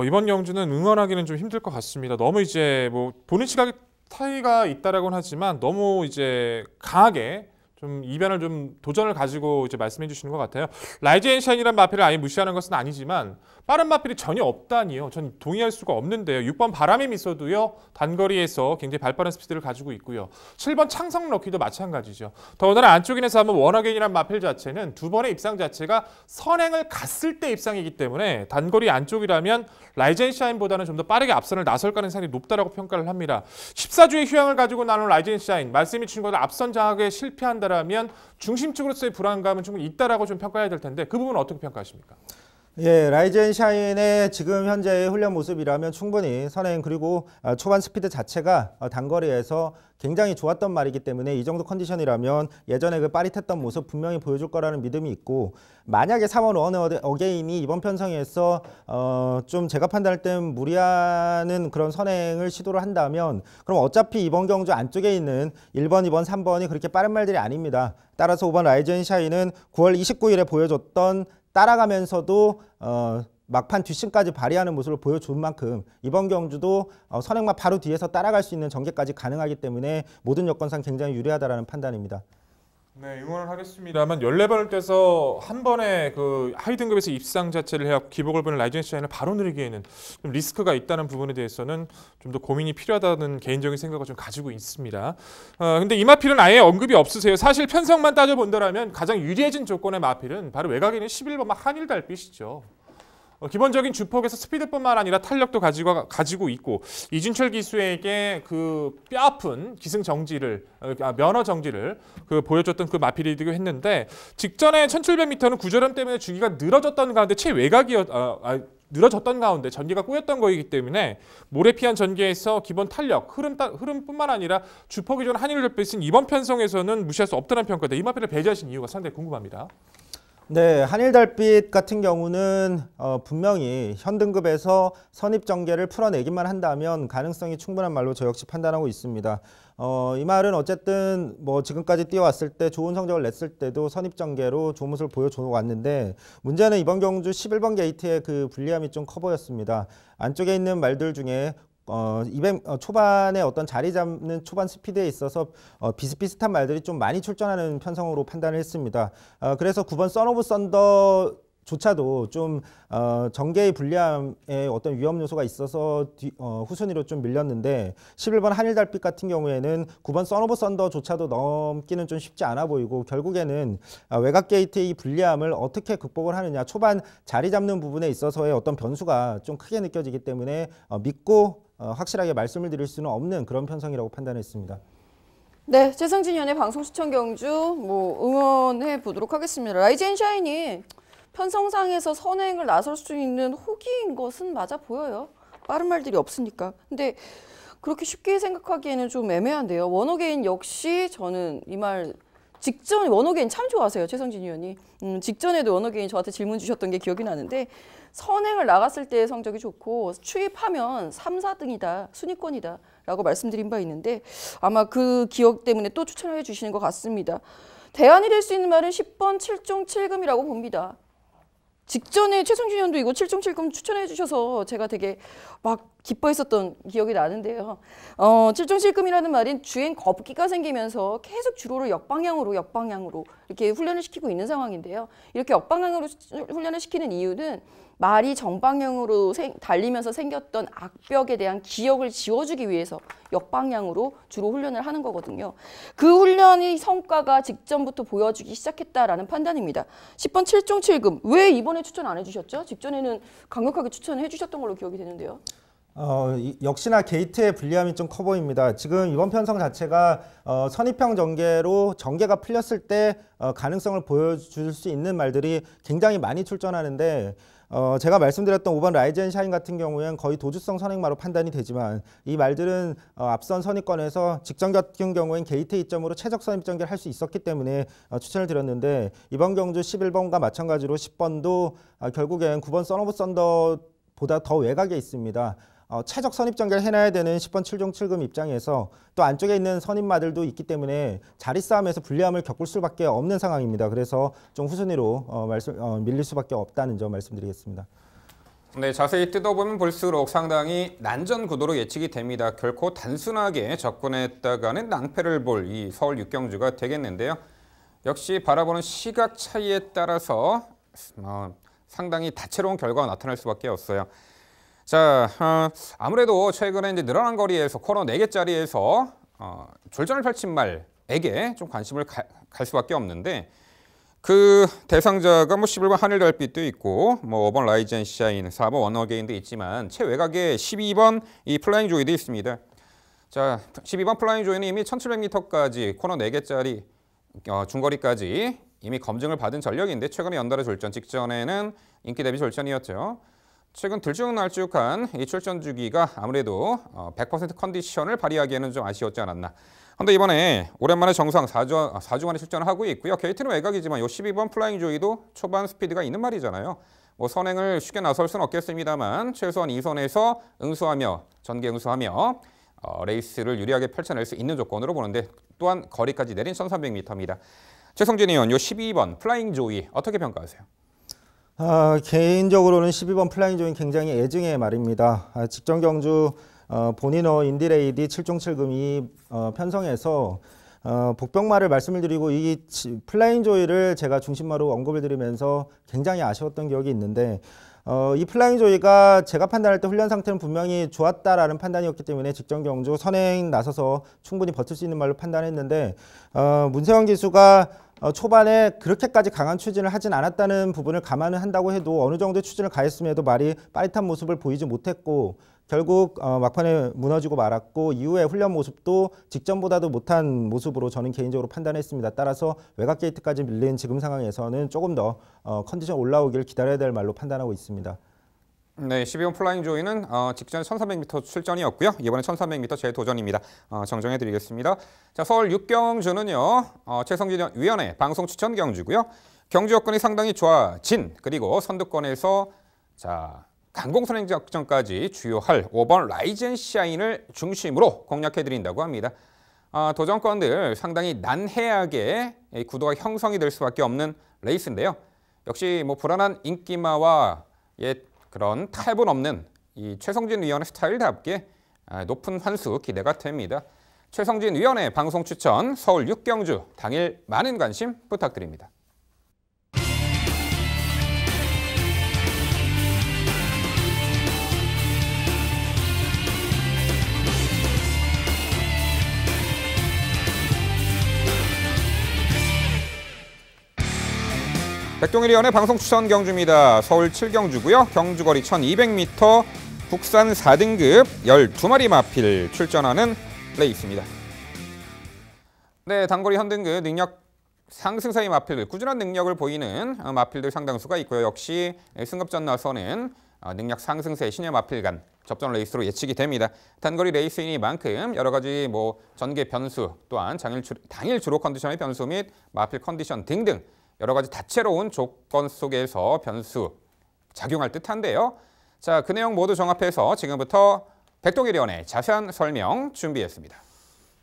이번 경주는 응원하기는 좀 힘들 것 같습니다. 너무 이제 뭐 본인 시각에 타이가 있다라고는 하지만 너무 이제 강하게 좀 이변을 좀 도전을 가지고 이제 말씀해 주시는 것 같아요. 라이즈 앤 샤인이라는 마필을 아예 무시하는 것은 아니지만 빠른 마필이 전혀 없다니요. 전 동의할 수가 없는데요. 6번 바람의 미소도요. 단거리에서 굉장히 발빠른 스피드를 가지고 있고요. 7번 창성 럭키도 마찬가지죠. 더군다나 안쪽인에서 한번 워너게인이라는 마필 자체는 두 번의 입상 자체가 선행을 갔을 때 입상이기 때문에 단거리 안쪽이라면 라이즈 앤 샤인보다는 좀 더 빠르게 앞선을 나설 가능성이 높다라고 평가를 합니다. 14주의 휴양을 가지고 나눈 라이즈 앤 샤인, 말씀해 주신 것처럼 앞선 장악에 실패한다라면 중심적으로서의 불안감은 충분히 있다라고 좀 평가해야 될 텐데 그 부분은 어떻게 평가하십니까? 예, 라이즈 앤 샤인의 지금 현재의 훈련 모습이라면 충분히 선행 그리고 초반 스피드 자체가 단거리에서 굉장히 좋았던 말이기 때문에 이 정도 컨디션이라면 예전에 그 빠릿했던 모습 분명히 보여줄 거라는 믿음이 있고 만약에 3번 워너게인이 이번 편성에서 좀 제가 판단할 땐 무리하는 그런 선행을 시도를 한다면 그럼 어차피 이번 경주 안쪽에 있는 1번, 2번, 3번이 그렇게 빠른 말들이 아닙니다. 따라서 5번 라이즈 앤 샤인은 9월 29일에 보여줬던 따라가면서도 막판 뒷심까지 발휘하는 모습을 보여준 만큼 이번 경주도 선행마 바로 뒤에서 따라갈 수 있는 전개까지 가능하기 때문에 모든 여건상 굉장히 유리하다라는 판단입니다. 네, 응원을 하겠습니다만 14번을 떼서 한 번에 그 하위 등급에서 입상 자체를 해야 기복을 보는 라이즈 앤 샤인을 바로 누리기에는 좀 리스크가 있다는 부분에 대해서는 좀 더 고민이 필요하다는 개인적인 생각을 좀 가지고 있습니다. 근데 이 마필은 아예 언급이 없으세요. 사실 편성만 따져본다면 가장 유리해진 조건의 마필은 바로 외곽에 있는 11번 한일 달빛이죠. 기본적인 주폭에서 스피드뿐만 아니라 탄력도 가지고 있고 이준철 기수에게 그 뼈아픈 기승 정지를 면허 정지를 보여줬던 그 마필이기도 했는데 직전에 1700m는 구조람 때문에 주기가 늘어졌던 가운데 늘어졌던 가운데 전개가 꼬였던 거이기 때문에 모래 피한 전개에서 기본 탄력, 흐름뿐만 아니라 주폭이 좋은 한일달빛은 이번 편성에서는 무시할 수 없다는 평가인데 이 마필을 배제하신 이유가 상당히 궁금합니다. 네, 한일달빛 같은 경우는 분명히 현 등급에서 선입 전개를 풀어내기만 한다면 가능성이 충분한 말로 저 역시 판단하고 있습니다. 이 말은 어쨌든 뭐 지금까지 뛰어왔을 때 좋은 성적을 냈을 때도 선입 전개로 좋은 모습을 보여줘 왔는데 문제는 이번 경주 11번 게이트의 그 불리함이 좀 커 보였습니다. 안쪽에 있는 말들 중에 200 초반에 어떤 자리 잡는 초반 스피드에 있어서 비슷비슷한 말들이 좀 많이 출전하는 편성으로 판단을 했습니다. 그래서 9번 선오브 썬더조차도 좀 전개의 불리함에 어떤 위험 요소가 있어서 후순위로 좀 밀렸는데 11번 한일달빛 같은 경우에는 9번 선오브 썬더조차도 넘기는 좀 쉽지 않아 보이고 결국에는 외곽 게이트의 이 불리함을 어떻게 극복을 하느냐 초반 자리 잡는 부분에 있어서의 어떤 변수가 좀 크게 느껴지기 때문에 믿고 확실하게 말씀을 드릴 수는 없는 그런 편성이라고 판단했습니다. 네, 최승진 위원의 방송 시청 경주 응원해 보도록 하겠습니다. 라이즈 앤 샤인이 편성상에서 선행을 나설 수 있는 호기인 것은 맞아 보여요. 빠른 말들이 없으니까. 근데 그렇게 쉽게 생각하기에는 좀 애매한데요. 워너게인 역시 저는 이 말 직전 워너게인 참 좋아하세요. 최승진 위원이. 직전에도 워너게인 저한테 질문 주셨던 게 기억이 나는데 선행을 나갔을 때의 성적이 좋고 추입하면 3, 4등이다. 순위권이다. 라고 말씀드린 바 있는데 아마 그 기억 때문에 또 추천해 주시는 것 같습니다. 대안이 될 수 있는 말은 10번 7종 7금이라고 봅니다. 직전에 최승진 위원도 이거 7종 7금 추천해 주셔서 제가 되게 막 기뻐했었던 기억이 나는데요. 7종7금이라는 말인 주행 겁기가 생기면서 계속 주로를 역방향으로 이렇게 훈련을 시키고 있는 상황인데요. 이렇게 역방향으로 훈련을 시키는 이유는 말이 정방향으로 달리면서 생겼던 악벽에 대한 기억을 지워주기 위해서 역방향으로 주로 훈련을 하는 거거든요. 그 훈련의 성과가 직전부터 보여주기 시작했다라는 판단입니다. 10번 7종7금 왜 이번에 추천 안 해주셨죠? 직전에는 강력하게 추천해 주셨던 걸로 기억이 되는데요. 역시나 게이트의 불리함이 좀 커 보입니다. 지금 이번 편성 자체가 선입형 전개가 풀렸을 때 가능성을 보여줄 수 있는 말들이 굉장히 많이 출전하는데 제가 말씀드렸던 5번 라이젠 샤인 같은 경우에는 거의 도주성 선행마로 판단이 되지만 이 말들은 앞선 선입권에서 직전 같은 경우엔 게이트 이점으로 최적 선입 전개를 할 수 있었기 때문에 추천을 드렸는데 이번 경주 11번과 마찬가지로 10번도 결국엔 9번 선오브 썬더보다 더 외곽에 있습니다. 최적 선입 전개를 해놔야 되는 10번 7종7금 입장에서 또 안쪽에 있는 선입마들도 있기 때문에 자리 싸움에서 불리함을 겪을 수밖에 없는 상황입니다. 그래서 좀 후순위로 밀릴 수밖에 없다는 점 말씀드리겠습니다. 네, 자세히 뜯어보면 볼수록 상당히 난전 구도로 예측이 됩니다. 결코 단순하게 접근했다가는 낭패를 볼 이 서울 6경주가 되겠는데요. 역시 바라보는 시각 차이에 따라서 상당히 다채로운 결과가 나타날 수밖에 없어요. 자, 아무래도 최근에 이제 늘어난 거리에서 코너 4개짜리에서 졸전을 펼친 말에게 좀 관심을 갈 수밖에 없는데 그 대상자가 뭐 11번 하늘달빛도 있고 뭐 5번 라이젠 샤인, 4번 원어게인도 있지만 최외곽에 12번 이 플라잉 조이도 있습니다. 자, 12번 플라잉 조이는 이미 1700m까지 코너 4개짜리 중거리까지 이미 검증을 받은 전력인데 최근에 연달아 졸전 직전에는 인기 대비 졸전이었죠. 최근 들쭉날쭉한 이 출전 주기가 아무래도 100% 컨디션을 발휘하기에는 좀 아쉬웠지 않았나. 그런데 이번에 오랜만에 정상 4주간의 출전을 하고 있고요. 게이트는 외곽이지만 이 12번 플라잉 조이도 초반 스피드가 있는 말이잖아요. 뭐 선행을 쉽게 나설 수는 없겠습니다만 최소한 2선에서 응수하며 전개 응수하며 레이스를 유리하게 펼쳐낼 수 있는 조건으로 보는데 또한 거리까지 내린 1300m입니다. 최성진 의원, 이 12번 플라잉 조이 어떻게 평가하세요? 개인적으로는 12번 플라잉 조이 굉장히 애증의 말입니다. 직전 경주 본인어 인디레이디 7종7금 이 편성에서 복병마를 말씀을 드리고 이 플라잉 조이를 제가 중심마로 언급을 드리면서 굉장히 아쉬웠던 기억이 있는데 이 플라잉 조이가 제가 판단할 때 훈련 상태는 분명히 좋았다라는 판단이었기 때문에 직전 경주 선행 나서서 충분히 버틸 수 있는 말로 판단했는데 문세영 기수가 초반에 그렇게까지 강한 추진을 하진 않았다는 부분을 감안을 한다고 해도 어느 정도 추진을 가했음에도 말이 빠릿한 모습을 보이지 못했고 결국 막판에 무너지고 말았고 이후에 훈련 모습도 직전보다도 못한 모습으로 저는 개인적으로 판단했습니다. 따라서 외곽 게이트까지 밀린 지금 상황에서는 조금 더 컨디션 올라오길 기다려야 될 말로 판단하고 있습니다. 네, 12번 플라잉 조이는 직전 1300m 출전이었고요. 이번에 1300m 재도전입니다. 정정해드리겠습니다. 자, 서울 6경주는요. 최성진 위원회 방송 추천 경주고요. 경주 여건이 상당히 좋아진 그리고 선두권에서 자 강공선행 작전까지 주요할 5번 라이젠 샤인을 중심으로 공략해드린다고 합니다. 도전권들 상당히 난해하게 구도가 형성이 될 수밖에 없는 레이스인데요. 역시 뭐 불안한 인기마와 그런 탈분 없는 이 최성진 위원의 스타일답게 높은 환수 기대가 됩니다. 최성진 위원의 방송 추천 서울 6경주 당일 많은 관심 부탁드립니다. 백동일 위원의 방송 추천 경주입니다. 서울 7경주고요. 경주거리 1200m, 국산 4등급 12마리 마필 출전하는 레이스입니다. 네, 단거리 현등급 능력 상승세의 마필들, 꾸준한 능력을 보이는 마필들 상당수가 있고요. 역시 승급전 나서는 능력 상승세 신의 마필 간 접전 레이스로 예측이 됩니다. 단거리 레이스이니만큼 여러 가지 뭐 전개 변수 또한 당일 주로 컨디션의 변수 및 마필 컨디션 등등 여러 가지 다채로운 조건 속에서 변수 작용할 듯한데요. 자, 그 내용 모두 종합해서 지금부터 백동일 위원의 자세한 설명 준비했습니다.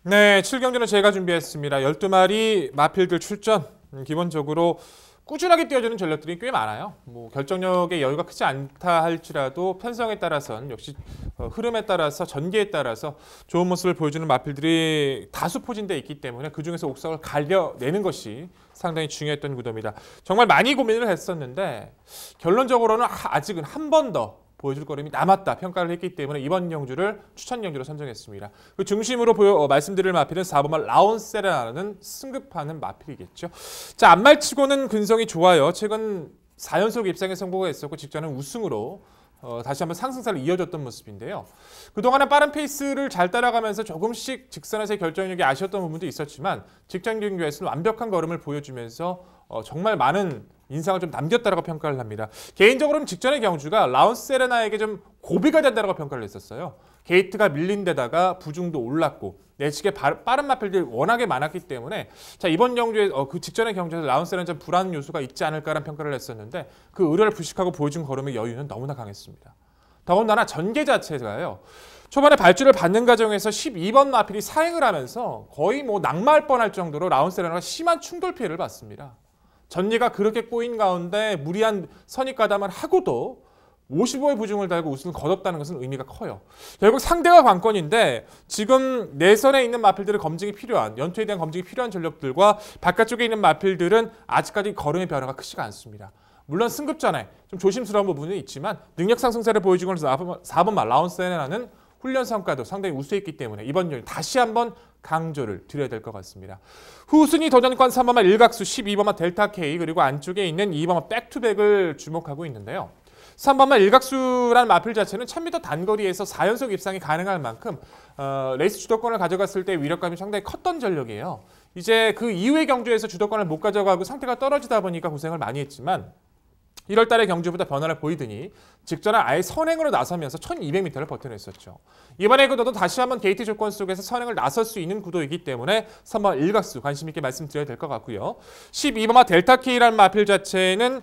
네, 7경주는 제가 준비했습니다. 12마리 마필들 출전. 기본적으로 꾸준하게 띄워주는 전력들이 꽤 많아요. 뭐 결정력의 여유가 크지 않다 할지라도 편성에 따라서는 역시 흐름에 따라서 전개에 따라서 좋은 모습을 보여주는 마필들이 다수 포진되어 있기 때문에 그중에서 옥석을 갈려내는 것이 상당히 중요했던 구도입니다. 정말 많이 고민을 했었는데 결론적으로는 아직은 한 번 더 보여줄 거름이 남았다 평가를 했기 때문에 이번 경주를 추천 경주로 선정했습니다. 그 중심으로 말씀드릴 마필은 4번말 라온세라는 승급하는 마필이겠죠. 자, 안말치고는 근성이 좋아요. 최근 4연속 입상에 성공했었고 직전은 우승으로 다시 한번 상승세를 이어줬던 모습인데요. 그동안은 빠른 페이스를 잘 따라가면서 조금씩 직선에서의 결정력이 아쉬웠던 부분도 있었지만 직전 경주에서는 완벽한 걸음을 보여주면서 정말 많은 인상을 좀 남겼다라고 평가를 합니다. 개인적으로는 직전의 경주가 라온세레나에게 좀 고비가 된다라고 평가를 했었어요. 게이트가 밀린 데다가 부중도 올랐고 내측에 빠른 마필들이 워낙에 많았기 때문에 자 이번 경주에 그 직전의 경주에서 라온세레는 좀 불안 요소가 있지 않을까라는 평가를 했었는데 그 의뢰를 부식하고 보여준 걸음의 여유는 너무나 강했습니다. 더군다나 전개 자체가요. 초반에 발주를 받는 과정에서 12번 마필이 사행을 하면서 거의 뭐 낙마할 뻔할 정도로 라온세레나가 심한 충돌 피해를 봤습니다. 전개가 그렇게 꼬인 가운데 무리한 선입 가담을 하고도 55의 부중을 달고 우승을 거뒀다는 것은 의미가 커요. 결국 상대가 관건인데 지금 내선에 있는 마필들의 검증이 필요한 연투에 대한 검증이 필요한 전력들과 바깥쪽에 있는 마필들은 아직까지 걸음의 변화가 크지가 않습니다. 물론 승급 전에 좀 조심스러운 부분은 있지만 능력 상승세를 보여주고 있는 4번말 라온세레나는 훈련 성과도 상당히 우수했기 때문에 이번 열 다시 한번 강조를 드려야 될 것 같습니다. 후순위 도전권 3번만 일각수, 12번만 델타 K 그리고 안쪽에 있는 2번만 백투백을 주목하고 있는데요. 3번만 일각수라는 마필 자체는 1000m 단거리에서 4연속 입상이 가능할 만큼 레이스 주도권을 가져갔을 때 위력감이 상당히 컸던 전력이에요. 이제 그 이후의 경주에서 주도권을 못 가져가고 상태가 떨어지다 보니까 고생을 많이 했지만 1월 달에 경주보다 변화를 보이더니 직전에 아예 선행으로 나서면서 1200m를 버텨냈었죠. 이번에 구도도 다시 한번 게이트 조건 속에서 선행을 나설 수 있는 구도이기 때문에 3번 일각수 관심 있게 말씀드려야 될 것 같고요. 12번마 델타 K라는 마필 자체는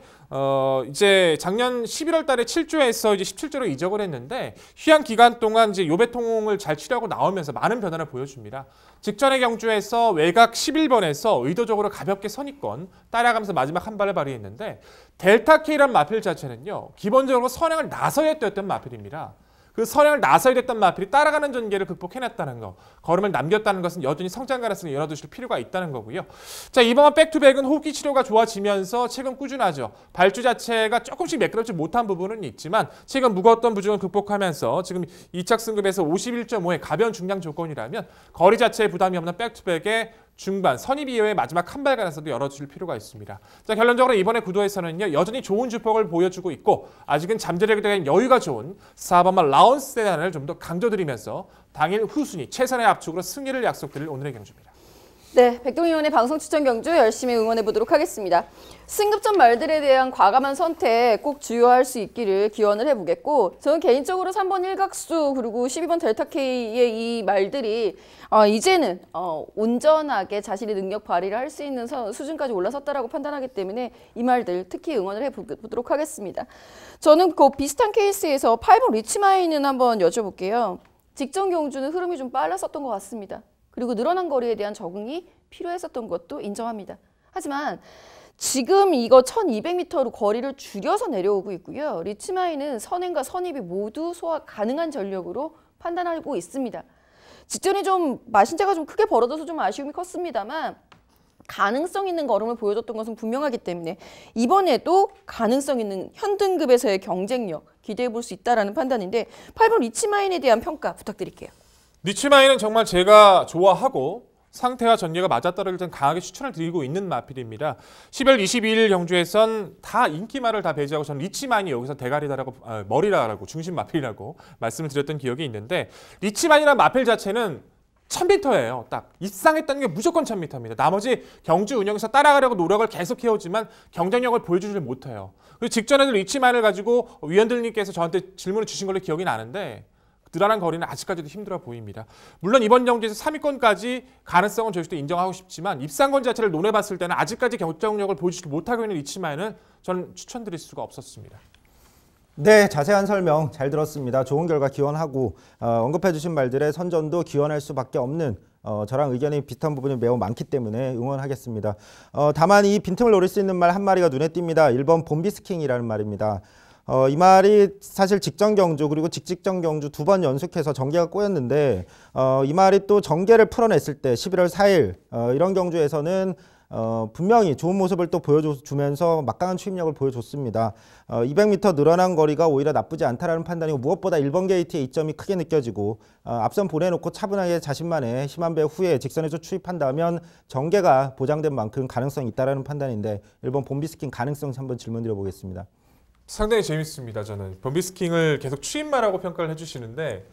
이제 작년 11월 달에 7조에서 이제 17조로 이적을 했는데 휴양 기간 동안 이제 요배통을 잘 치료하고 나오면서 많은 변화를 보여줍니다. 직전의 경주에서 외곽 11번에서 의도적으로 가볍게 선입권 따라가면서 마지막 한 발을 발휘했는데 델타 K라는 마필 자체는요. 기본적으로 선행을 나서야 됐던 마필입니다. 그 선행을 나서야 됐던 마필이 따라가는 전개를 극복해냈다는 거, 걸음을 남겼다는 것은 여전히 성장 가능성을 열어두실 필요가 있다는 거고요. 자, 이번 백투백은 호흡기 치료가 좋아지면서 최근 꾸준하죠. 발주 자체가 조금씩 매끄럽지 못한 부분은 있지만 최근 무거웠던 부중을 극복하면서 지금 2착 승급에서 51.5의 가벼운 중량 조건이라면 거리 자체에 부담이 없는 백투백의 중반 선입 이후의 마지막 한 발간에서도 열어줄 필요가 있습니다. 자, 결론적으로 이번에 구도에서는요 여전히 좋은 주폭을 보여주고 있고 아직은 잠재력에 대한 여유가 좋은 4번만 라온세단을 좀 더 강조드리면서 당일 후순위 최선의 압축으로 승리를 약속드릴 오늘의 경주입니다. 네, 백동의원의 방송 추천 경주 열심히 응원해 보도록 하겠습니다. 승급전 말들에 대한 과감한 선택 꼭 주요할 수 있기를 기원을 해보겠고 저는 개인적으로 3번 일각수 그리고 12번 델타 K의 이 말들이 이제는 온전하게 자신의 능력 발휘를 할 수 있는 수준까지 올라섰다라고 판단하기 때문에 이 말들 특히 응원을 해보도록 하겠습니다. 저는 그 비슷한 케이스에서 8번 리치마인은 한번 여쭤볼게요. 직전 경주는 흐름이 좀 빨랐었던 것 같습니다. 그리고 늘어난 거리에 대한 적응이 필요했었던 것도 인정합니다. 하지만 지금 이거 1200m로 거리를 줄여서 내려오고 있고요. 리치마인은 선행과 선입이 모두 소화 가능한 전력으로 판단하고 있습니다. 직전에 좀 마신자가 좀 크게 벌어져서 좀 아쉬움이 컸습니다만 가능성 있는 걸음을 보여줬던 것은 분명하기 때문에 이번에도 가능성 있는 현등급에서의 경쟁력 기대해 볼 수 있다는 판단인데 8번 리치마인에 대한 평가 부탁드릴게요. 리치마인은 정말 제가 좋아하고 상태와 전개가 맞아떨어질 땐 강하게 추천을 드리고 있는 마필입니다. 10월 22일 경주에선 다 인기말을 다 배제하고 저는 리치마인이 여기서 대가리다라고 머리라고 중심 마필이라고 말씀을 드렸던 기억이 있는데 리치마인이라는 마필 자체는 1000m예요. 딱 입상했다는 게 무조건 1000m입니다. 나머지 경주 운영에서 따라가려고 노력을 계속 해오지만 경쟁력을 보여주지 못해요. 그리고 직전에도 리치마인을 가지고 위원들님께서 저한테 질문을 주신 걸로 기억이 나는데 늘어난 거리는 아직까지도 힘들어 보입니다. 물론 이번 경기에서 3위권까지 가능성은 저희도 인정하고 싶지만 입상권 자체를 논해봤을 때는 아직까지 경쟁력을 보여주지 못하고 있는 리치마인은 저는 추천드릴 수가 없었습니다. 네, 자세한 설명 잘 들었습니다. 좋은 결과 기원하고 언급해 주신 말들의 선전도 기원할 수밖에 없는 저랑 의견이 비슷한 부분이 매우 많기 때문에 응원하겠습니다. 다만 이 빈틈을 노릴 수 있는 말 한 마리가 눈에 띕니다. 1번 봄비스킹이라는 말입니다. 이 말이 사실 직전 경주 그리고 직직전 경주 2번 연속해서 전개가 꼬였는데 이 말이 또 전개를 풀어냈을 때 11월 4일 이런 경주에서는 분명히 좋은 모습을 또 보여주면서 막강한 추임력을 보여줬습니다. 200m 늘어난 거리가 오히려 나쁘지 않다라는 판단이고 무엇보다 1번 게이트의 이점이 크게 느껴지고 앞선 보내놓고 차분하게 자신만의 심한 배 후에 직선에서 추입한다면 전개가 보장된 만큼 가능성이 있다라는 판단인데 1번 봄비스킹 가능성 한번 질문 드려보겠습니다. 상당히 재밌습니다. 저는 봄비스킹을 계속 추임마라고 평가를 해주시는데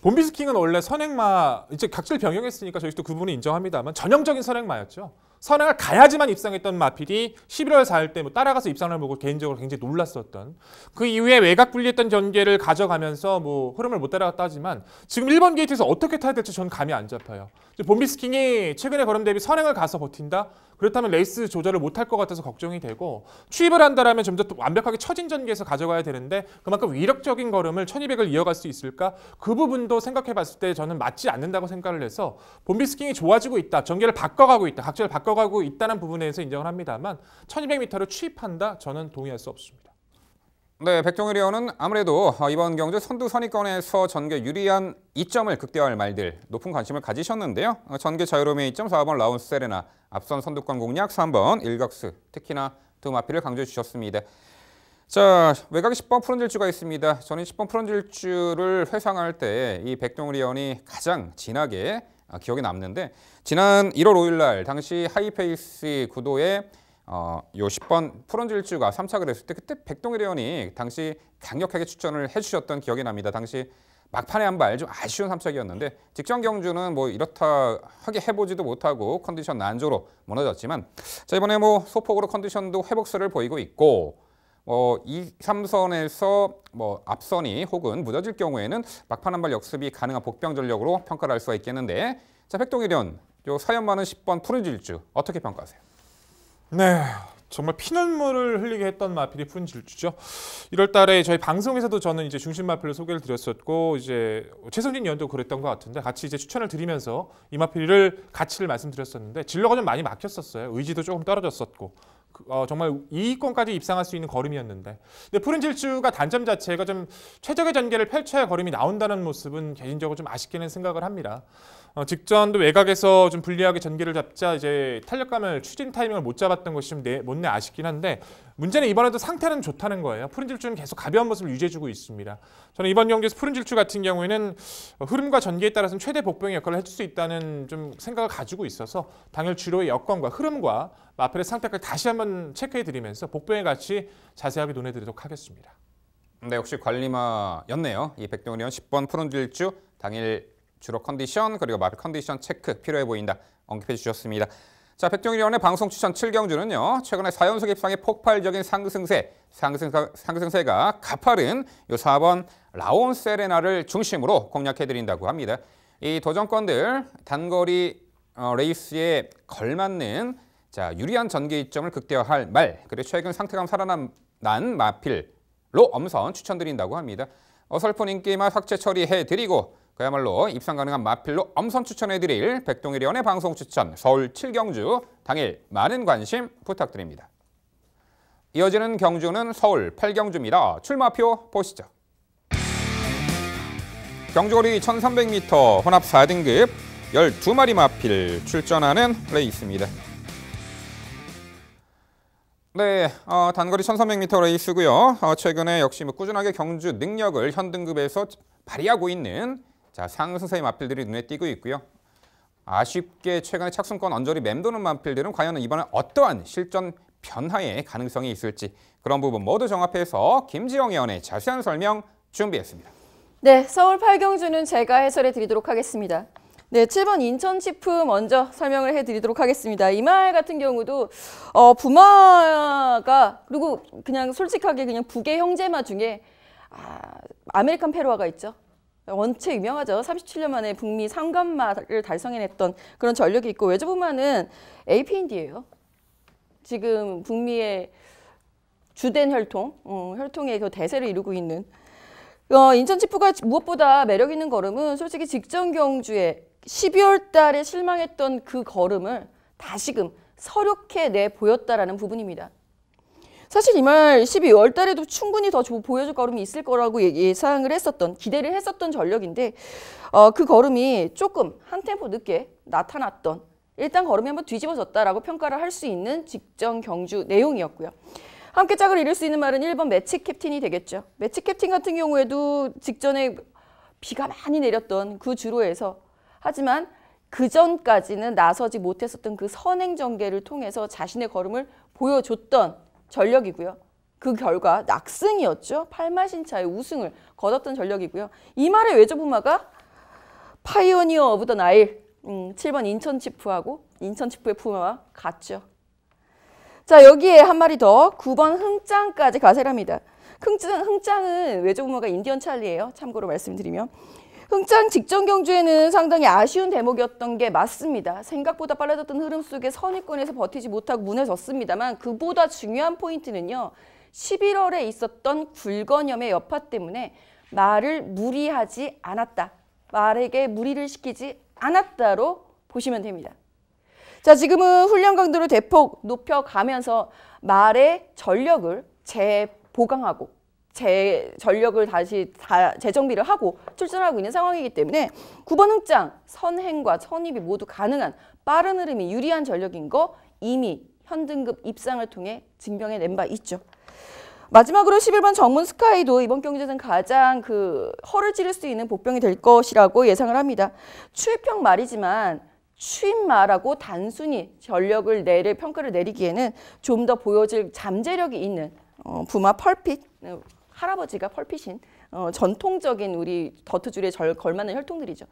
봄비스킹은 원래 선행마 이제 각질 변경했으니까 저희도 그 부분을 인정합니다만 전형적인 선행마였죠. 선행을 가야지만 입상했던 마필이 11월 4일 때 뭐 따라가서 입상을 보고 개인적으로 굉장히 놀랐었던 그 이후에 외곽 분리했던 전개를 가져가면서 뭐 흐름을 못 따라갔다 하지만 지금 1번 게이트에서 어떻게 타야 될지 저는 감이 안 잡혀요. 봄비스킹이 최근에 걸음 대비 선행을 가서 버틴다? 그렇다면 레이스 조절을 못할 것 같아서 걱정이 되고 추입을 한다라면 좀 더 완벽하게 처진 전개에서 가져가야 되는데 그만큼 위력적인 걸음을 1200을 이어갈 수 있을까? 그 부분도 생각해 봤을 때 저는 맞지 않는다고 생각을 해서 봄비스킹이 좋아지고 있다. 전개를 바꿔가고 있다. 각질을 바꿔가고 있다는 부분에 대해서 인정을 합니다만 1200m를 추입한다? 저는 동의할 수 없습니다. 네, 백종일 의원은 아무래도 이번 경주 선두 선입권에서 전개 유리한 이점을 극대화할 말들 높은 관심을 가지셨는데요. 전개 자유로움의 이점 4번 라운스 세레나, 앞선 선두권 공략 3번 일각스, 특히나 두 마필을 강조해 주셨습니다. 자, 외곽에 10번 푸른질주가 있습니다. 저는 10번 푸른질주를 회상할 때 이 백종일 의원이 가장 진하게 기억에 남는데 지난 1월 5일 날 당시 하이페이스 구도에 요 10번 푸른질주가 3착을 했을 때 그때 백동일 의원이 당시 강력하게 추천을 해주셨던 기억이 납니다. 당시 막판에 한 발 좀 아쉬운 3착이었는데 직전 경주는 뭐 이렇다 하게 해보지도 못하고 컨디션 난조로 무너졌지만 자 이번에 뭐 소폭으로 컨디션도 회복세를 보이고 있고 2, 3선에서 뭐 앞선이 혹은 무너질 경우에는 막판 한 발 역습이 가능한 복병 전력으로 평가를 할 수가 있겠는데 자 백동일 의원 요 사연 많은 10번 푸른질주 어떻게 평가하세요? 네, 정말 피눈물을 흘리게 했던 마필이 푸른질주죠. 1월 달에 저희 방송에서도 저는 이제 중심 마필을 소개를 드렸었고 이제 최성진 의원도 그랬던 것 같은데 같이 이제 추천을 드리면서 이 마필을 가치를 말씀드렸었는데 진로가 좀 많이 막혔었어요. 의지도 조금 떨어졌었고 정말 2위권까지 입상할 수 있는 걸음이었는데 근데 푸른질주가 단점 자체가 좀 최적의 전개를 펼쳐야 걸음이 나온다는 모습은 개인적으로 좀 아쉽게는 생각을 합니다. 직전도 외곽에서 좀 불리하게 전개를 잡자 이제 탄력감을 추진 타이밍을 못 잡았던 것이 좀 못내 아쉽긴 한데 문제는 이번에도 상태는 좋다는 거예요. 푸른질주는 계속 가벼운 모습을 유지해주고 있습니다. 저는 이번 경기에서 푸른질주 같은 경우에는 흐름과 전개에 따라서는 최대 복병의 역할을 해줄 수 있다는 좀 생각을 가지고 있어서 당일 주로의 여건과 흐름과 마필의 상태까지 다시 한번 체크해드리면서 복병의 가치 자세하게 논해드리도록 하겠습니다. 네, 역시 관리마였네요. 이 백동일 의원 10번 푸른질주 당일 주로 컨디션 그리고 마필 컨디션 체크 필요해 보인다 언급해 주셨습니다. 자, 백종일 의원의 방송 추천 7경주는요. 최근에 4연속 입상의 폭발적인 상승세가 가파른 요 4번 라온 세레나를 중심으로 공략해드린다고 합니다. 이 도전권들 단거리 레이스에 걸맞는 자 유리한 전개 이점을 극대화할 말 그리고 최근 상태감 살아난 마필로 엄선 추천드린다고 합니다. 어설픈 인기만 삭제 처리해드리고 그야말로 입상 가능한 마필로 엄선 추천해드릴 백동일 의원의 방송 추천 서울 7경주 당일 많은 관심 부탁드립니다. 이어지는 경주는 서울 8경주입니다. 출마표 보시죠. 경주거리 1300m 혼합 4등급 12마리 마필 출전하는 레이스입니다. 네, 단거리 1300m 레이스고요. 최근에 역시 꾸준하게 경주 능력을 현등급에서 발휘하고 있는 자, 상승세의 마필들이 눈에 띄고 있고요. 아쉽게 최근에 착순권 언저리 맴도는 마필들은 과연 이번에 어떠한 실전 변화의 가능성이 있을지 그런 부분 모두 종합해서 김지영 의원의 자세한 설명 준비했습니다. 네, 서울 8경주는 제가 해설해 드리도록 하겠습니다. 네, 7번 인천치프 먼저 설명을 해드리도록 하겠습니다. 이 말 같은 경우도 부마가 그리고 그냥 솔직하게 그냥 북의 형제마 중에 아메리칸 페루아가 있죠. 원체 유명하죠. 37년 만에 북미 상관마를 달성해냈던 그런 전력이 있고 외조부마는 AP인디예요. 지금 북미의 주된 혈통의 그 대세를 이루고 있는 인천 치프가 무엇보다 매력 있는 걸음은 솔직히 직전 경주에 12월 달에 실망했던 그 걸음을 다시금 서력해 내 보였다라는 부분입니다. 사실 이 말 12월 달에도 충분히 더 보여줄 걸음이 있을 거라고 예상을 했었던, 기대를 했었던 전력인데 그 걸음이 조금 한 템포 늦게 나타났던, 일단 걸음이 한번 뒤집어졌다라고 평가를 할 수 있는 직전 경주 내용이었고요. 함께 짝을 이룰 수 있는 말은 1번 매치 캡틴이 되겠죠. 매치 캡틴 같은 경우에도 직전에 비가 많이 내렸던 그 주로에서, 하지만 그 전까지는 나서지 못했었던 그 선행 전개를 통해서 자신의 걸음을 보여줬던 전력이고요. 그 결과 낙승이었죠. 8마신차의 우승을 거뒀던 전력이고요. 이 말의 외조부마가 파이오니어 오브 더 나일 7번 인천치프하고 인천치프의 푸마와 같죠. 자, 여기에 한 마리 더 9번 흥짱까지 가세랍니다. 흥짱은 외조부마가 인디언 찰리예요. 참고로 말씀드리면. 흥짱 직전 경주에는 상당히 아쉬운 대목이었던 게 맞습니다. 생각보다 빨라졌던 흐름 속에 선입권에서 버티지 못하고 무너졌습니다만 그보다 중요한 포인트는요. 11월에 있었던 굴건염의 여파 때문에 말을 무리하지 않았다. 말에게 무리를 시키지 않았다로 보시면 됩니다. 자, 지금은 훈련 강도를 대폭 높여가면서 말의 전력을 재보강하고 전력을 다시 재정비를 하고 출전하고 있는 상황이기 때문에 9번 흥짱, 선행과 선입이 모두 가능한 빠른 흐름이 유리한 전력인 거 이미 현등급 입상을 통해 증명해낸 바 있죠. 마지막으로 11번 정문 스카이도 이번 경주에서는 가장 허를 찌를 수 있는 복병이 될 것이라고 예상을 합니다. 추입형 말이지만 추입말하고 단순히 전력을 평가를 내리기에는 좀 더 보여질 잠재력이 있는 부마 펄핏, 할아버지가 펄핏인 전통적인 우리 더트줄에 걸맞는 혈통들이죠.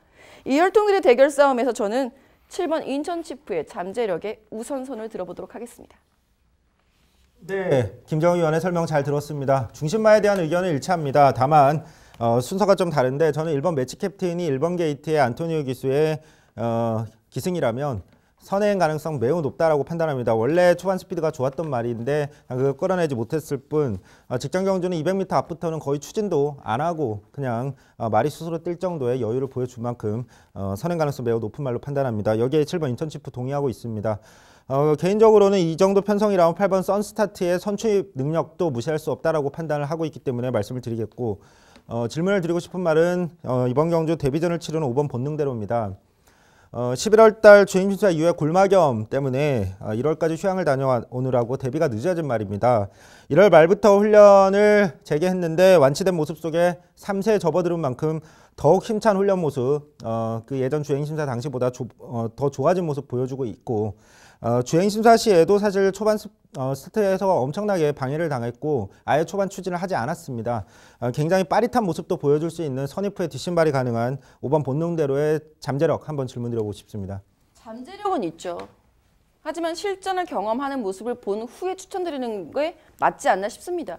이 혈통들의 대결 싸움에서 저는 7번 인천치프의 잠재력에 우선선을 들어보도록 하겠습니다. 네, 김정우 위원의 설명 잘 들었습니다. 중심마에 대한 의견은 일치합니다. 다만 순서가 좀 다른데 저는 1번 매치 캡틴이 1번 게이트의 안토니오 기수의 기승이라면 선행 가능성 매우 높다라고 판단합니다. 원래 초반 스피드가 좋았던 말인데 그걸 끌어내지 못했을 뿐 직전 경주는 200m 앞부터는 거의 추진도 안 하고 그냥 말이 스스로 뛸 정도의 여유를 보여준 만큼 선행 가능성 매우 높은 말로 판단합니다. 여기에 7번 인천치프 동의하고 있습니다. 개인적으로는 이 정도 편성이라면 8번 선스타트의 선취 능력도 무시할 수 없다라고 판단을 하고 있기 때문에 말씀을 드리겠고 질문을 드리고 싶은 말은 이번 경주 데뷔전을 치르는 5번 본능대로입니다. 11월 달 주행심사 이후에 골마겸 때문에 1월까지 휴양을 다녀오느라고 데뷔가 늦어진 말입니다. 1월 말부터 훈련을 재개했는데 완치된 모습 속에 3세에 접어들은 만큼 더욱 힘찬 훈련 모습, 그 예전 주행심사 당시보다 더 좋아진 모습 보여주고 있고 주행심사 시에도 사실 초반 스타트에서 엄청나게 방해를 당했고 아예 초반 추진을 하지 않았습니다. 굉장히 빠릿한 모습도 보여줄 수 있는 선입후에 뒷신발이 가능한 5번 본능대로의 잠재력 한번 질문 드려보고 싶습니다. 잠재력은 있죠. 하지만 실전을 경험하는 모습을 본 후에 추천드리는 게 맞지 않나 싶습니다.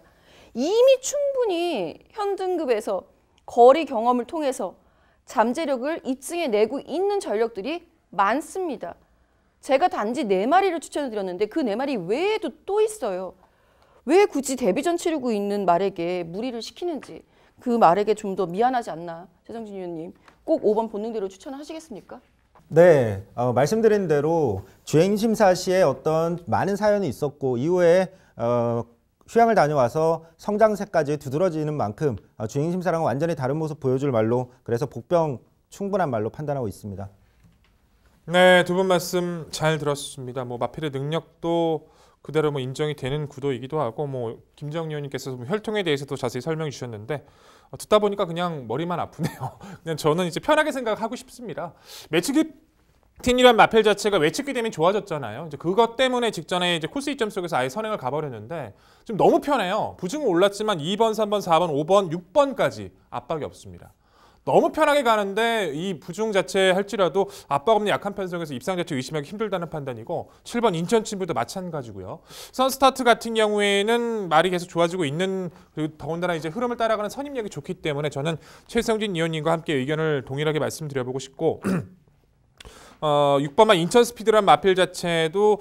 이미 충분히 현등급에서 거리 경험을 통해서 잠재력을 입증해내고 있는 전력들이 많습니다. 제가 단지 4마리를 추천을 드렸는데 그 4마리 외에도 또 있어요. 왜 굳이 데뷔전 치르고 있는 말에게 무리를 시키는지 그 말에게 좀 더 미안하지 않나. 최성진 위원님 꼭 5번 본능대로 추천하시겠습니까? 네, 말씀드린 대로 주행심사 시에 어떤 많은 사연이 있었고 이후에 휴양을 다녀와서 성장세까지 두드러지는 만큼 주행심사랑은 완전히 다른 모습 보여줄 말로 그래서 복병 충분한 말로 판단하고 있습니다. 네, 두 분 말씀 잘 들었습니다. 마필의 능력도 그대로 인정이 되는 구도이기도 하고 김정은 의원님께서 혈통에 대해서도 자세히 설명해 주셨는데 듣다 보니까 그냥 머리만 아프네요. 그냥 저는 이제 편하게 생각하고 싶습니다. 매치기틴이란 마필 자체가 외측기 되면 좋아졌잖아요. 이제 그것 때문에 직전에 이제 코스 이점 속에서 아예 선행을 가버렸는데 좀 너무 편해요. 부중은 올랐지만 2번, 3번, 4번, 5번, 6번까지 압박이 없습니다. 너무 편하게 가는데 이 부중 자체 할지라도 압박 없는 약한 편성에서 입상 자체 의심하기 힘들다는 판단이고 7번 인천치프도 마찬가지고요. 선스타트 같은 경우에는 말이 계속 좋아지고 있는 그리고 더군다나 이제 흐름을 따라가는 선임력이 좋기 때문에 저는 최성진 위원님과 함께 의견을 동일하게 말씀드려보고 싶고 6번만 인천 스피드란 마필 자체도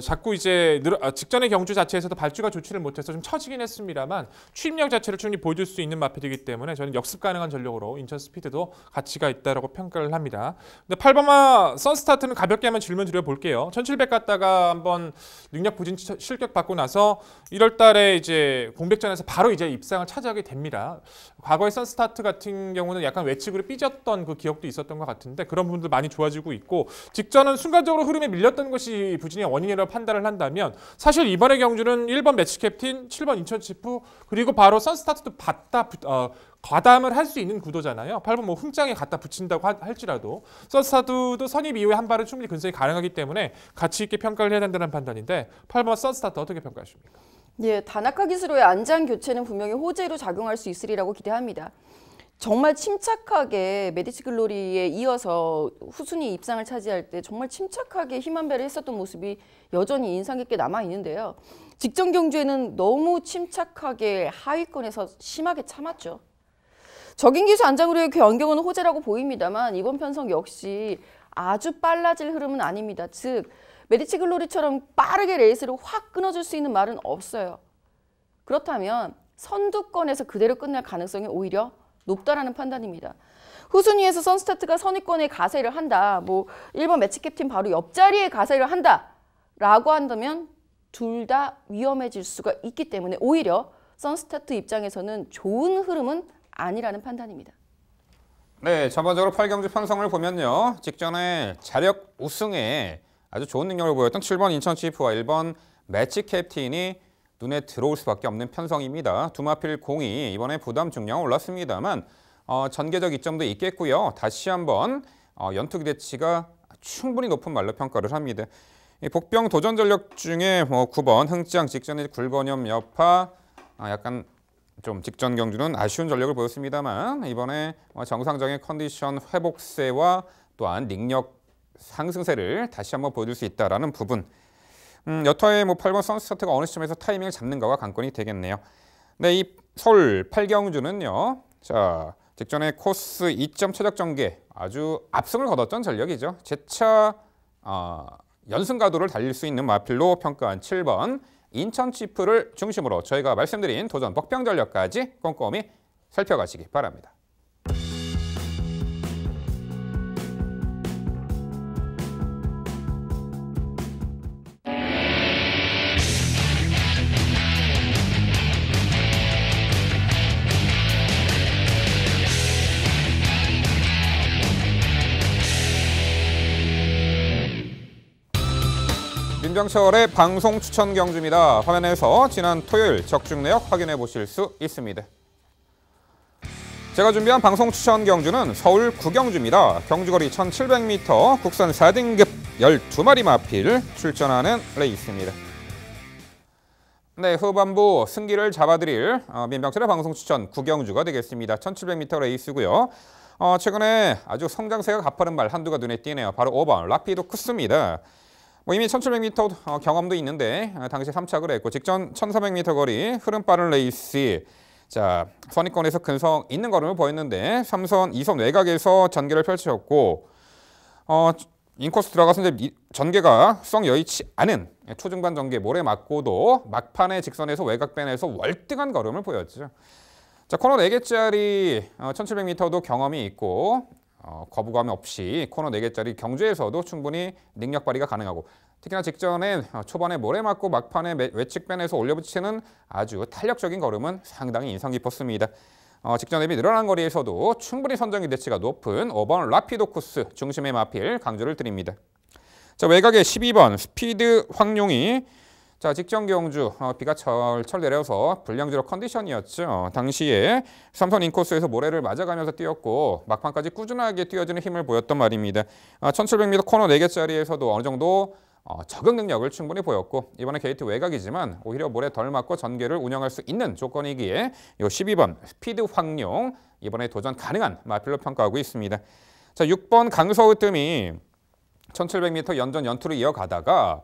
자꾸 이제 직전의 경주 자체에서도 발주가 좋지를 못해서 좀 처지긴 했습니다만 추임력 자체를 충분히 보여줄 수 있는 마필이기 때문에 저는 역습 가능한 전력으로 인천 스피드도 가치가 있다라고 평가를 합니다. 근데 8번마 선스타트는 가볍게 한번 질문 드려볼게요. 1700 갔다가 한번 능력 부진 실격 받고 나서 1월 달에 이제 공백전에서 바로 이제 입상을 차지하게 됩니다. 과거의 선스타트 같은 경우는 약간 외측으로 삐졌던 그 기억도 있었던 것 같은데 그런 부분들 많이 좋아지고 있고 직전은 순간적으로 흐름에 밀렸던 것이 부진의 원인이라고 판단을 한다면 사실 이번의 경주는 1번 매치 캡틴, 7번 인천 치프 그리고 바로 선스타트도 과담을 할 수 있는 구도잖아요. 8번 뭐 흥장에 갖다 붙인다고 할지라도 선스타트도 선입 이후에 한 발은 충분히 근성이 가능하기 때문에 가치 있게 평가를 해야 된다는 판단인데 8번 선스타트 어떻게 평가하십니까? 예, 다나카 기수로의 안장 교체는 분명히 호재로 작용할 수 있으리라고 기대합니다. 정말 침착하게 메디치 글로리에 이어서 후순위 입상을 차지할 때 정말 침착하게 힘 한 배를 했었던 모습이 여전히 인상 깊게 남아 있는데요. 직전 경주에는 너무 침착하게 하위권에서 심하게 참았죠. 적인 기수 안장으로의 변경은 호재라고 보입니다만 이번 편성 역시 아주 빨라질 흐름은 아닙니다. 즉 메디치 글로리처럼 빠르게 레이스를 확 끊어줄 수 있는 말은 없어요. 그렇다면 선두권에서 그대로 끝날 가능성이 오히려 높다라는 판단입니다. 후순위에서 선스타트가 선위권에 가세를 한다. 뭐 1번 매치 캡틴 바로 옆자리에 가세를 한다라고 한다면 둘 다 위험해질 수가 있기 때문에 오히려 선스타트 입장에서는 좋은 흐름은 아니라는 판단입니다. 네, 전반적으로 8경주 편성을 보면요. 직전에 자력 우승에 아주 좋은 능력을 보였던 7번 인천 치프와 1번 매치 캡틴이 눈에 들어올 수밖에 없는 편성입니다. 두마필 공이 이번에 부담 중량 올랐습니다만 전개적 이점도 있겠고요. 다시 한번 연투 기대치가 충분히 높은 말로 평가를 합니다. 복병 도전 전력 중에 9번 흥장 직전에 굴건염 여파 약간 좀 직전 경주는 아쉬운 전력을 보였습니다만 이번에 정상적인 컨디션 회복세와 또한 능력 상승세를 다시 한번 보여줄 수 있다라는 부분. 여타의 8번 선스타트가 어느 시점에서 타이밍을 잡는가가 관건이 되겠네요. 네, 이 서울 8경주는요. 자, 직전에 코스 2점 최적 전개 아주 압승을 거뒀던 전력이죠. 재차 연승 가도를 달릴 수 있는 마필로 평가한 7번 인천 치프를 중심으로 저희가 말씀드린 도전 복병 전력까지 꼼꼼히 살펴가시기 바랍니다. 민병철의 방송 추천 경주입니다. 화면에서 지난 토요일 적중 내역 확인해 보실 수 있습니다. 제가 준비한 방송 추천 경주는 서울 9경주입니다. 경주거리 1700m 국산 4등급 12마리 마필 출전하는 레이스입니다. 네, 후반부 승기를 잡아드릴 민병철의 방송 추천 9경주가 되겠습니다. 1700m 레이스고요. 최근에 아주 성장세가 가파른 말 한두가 눈에 띄네요. 바로 5번 라피도 쿠스입니다. 이미 1700m 경험도 있는데 당시 3착을 했고 직전 1400m 거리 흐름 빠른 레이스 자 선위권에서 근성 있는 걸음을 보였는데 3선 2선 외곽에서 전개를 펼쳤고 인코스 들어가서 이제 전개가 썩 여의치 않은 초중반 전개 모래 맞고도 막판에 직선에서 외곽변에서 월등한 걸음을 보였죠. 자 코너 4개짜리 1700m도 경험이 있고 거부감 없이 코너 4개짜리 경주에서도 충분히 능력 발휘가 가능하고 특히나 직전에 초반에 모래 맞고 막판에 외측변에서 올려붙이는 아주 탄력적인 걸음은 상당히 인상 깊었습니다. 직전 대비 늘어난 거리에서도 충분히 선정 기대치가 높은 5번 라피도 코스 중심의 마필 강조를 드립니다. 자 외곽에 12번 스피드 황룡이 자 직전 경주 비가 철철 내려서 불량지로 컨디션이었죠. 당시에 3선 인코스에서 모래를 맞아가면서 뛰었고 막판까지 꾸준하게 뛰어주는 힘을 보였던 말입니다. 1700m 코너 4개짜리에서도 어느 정도 적응 능력을 충분히 보였고 이번에 게이트 외곽이지만 오히려 모래 덜 맞고 전개를 운영할 수 있는 조건이기에 이 12번 스피드 황룡 이번에 도전 가능한 마필로 평가하고 있습니다. 자 6번 강서우뜸이 1700m 연전 연투를 이어가다가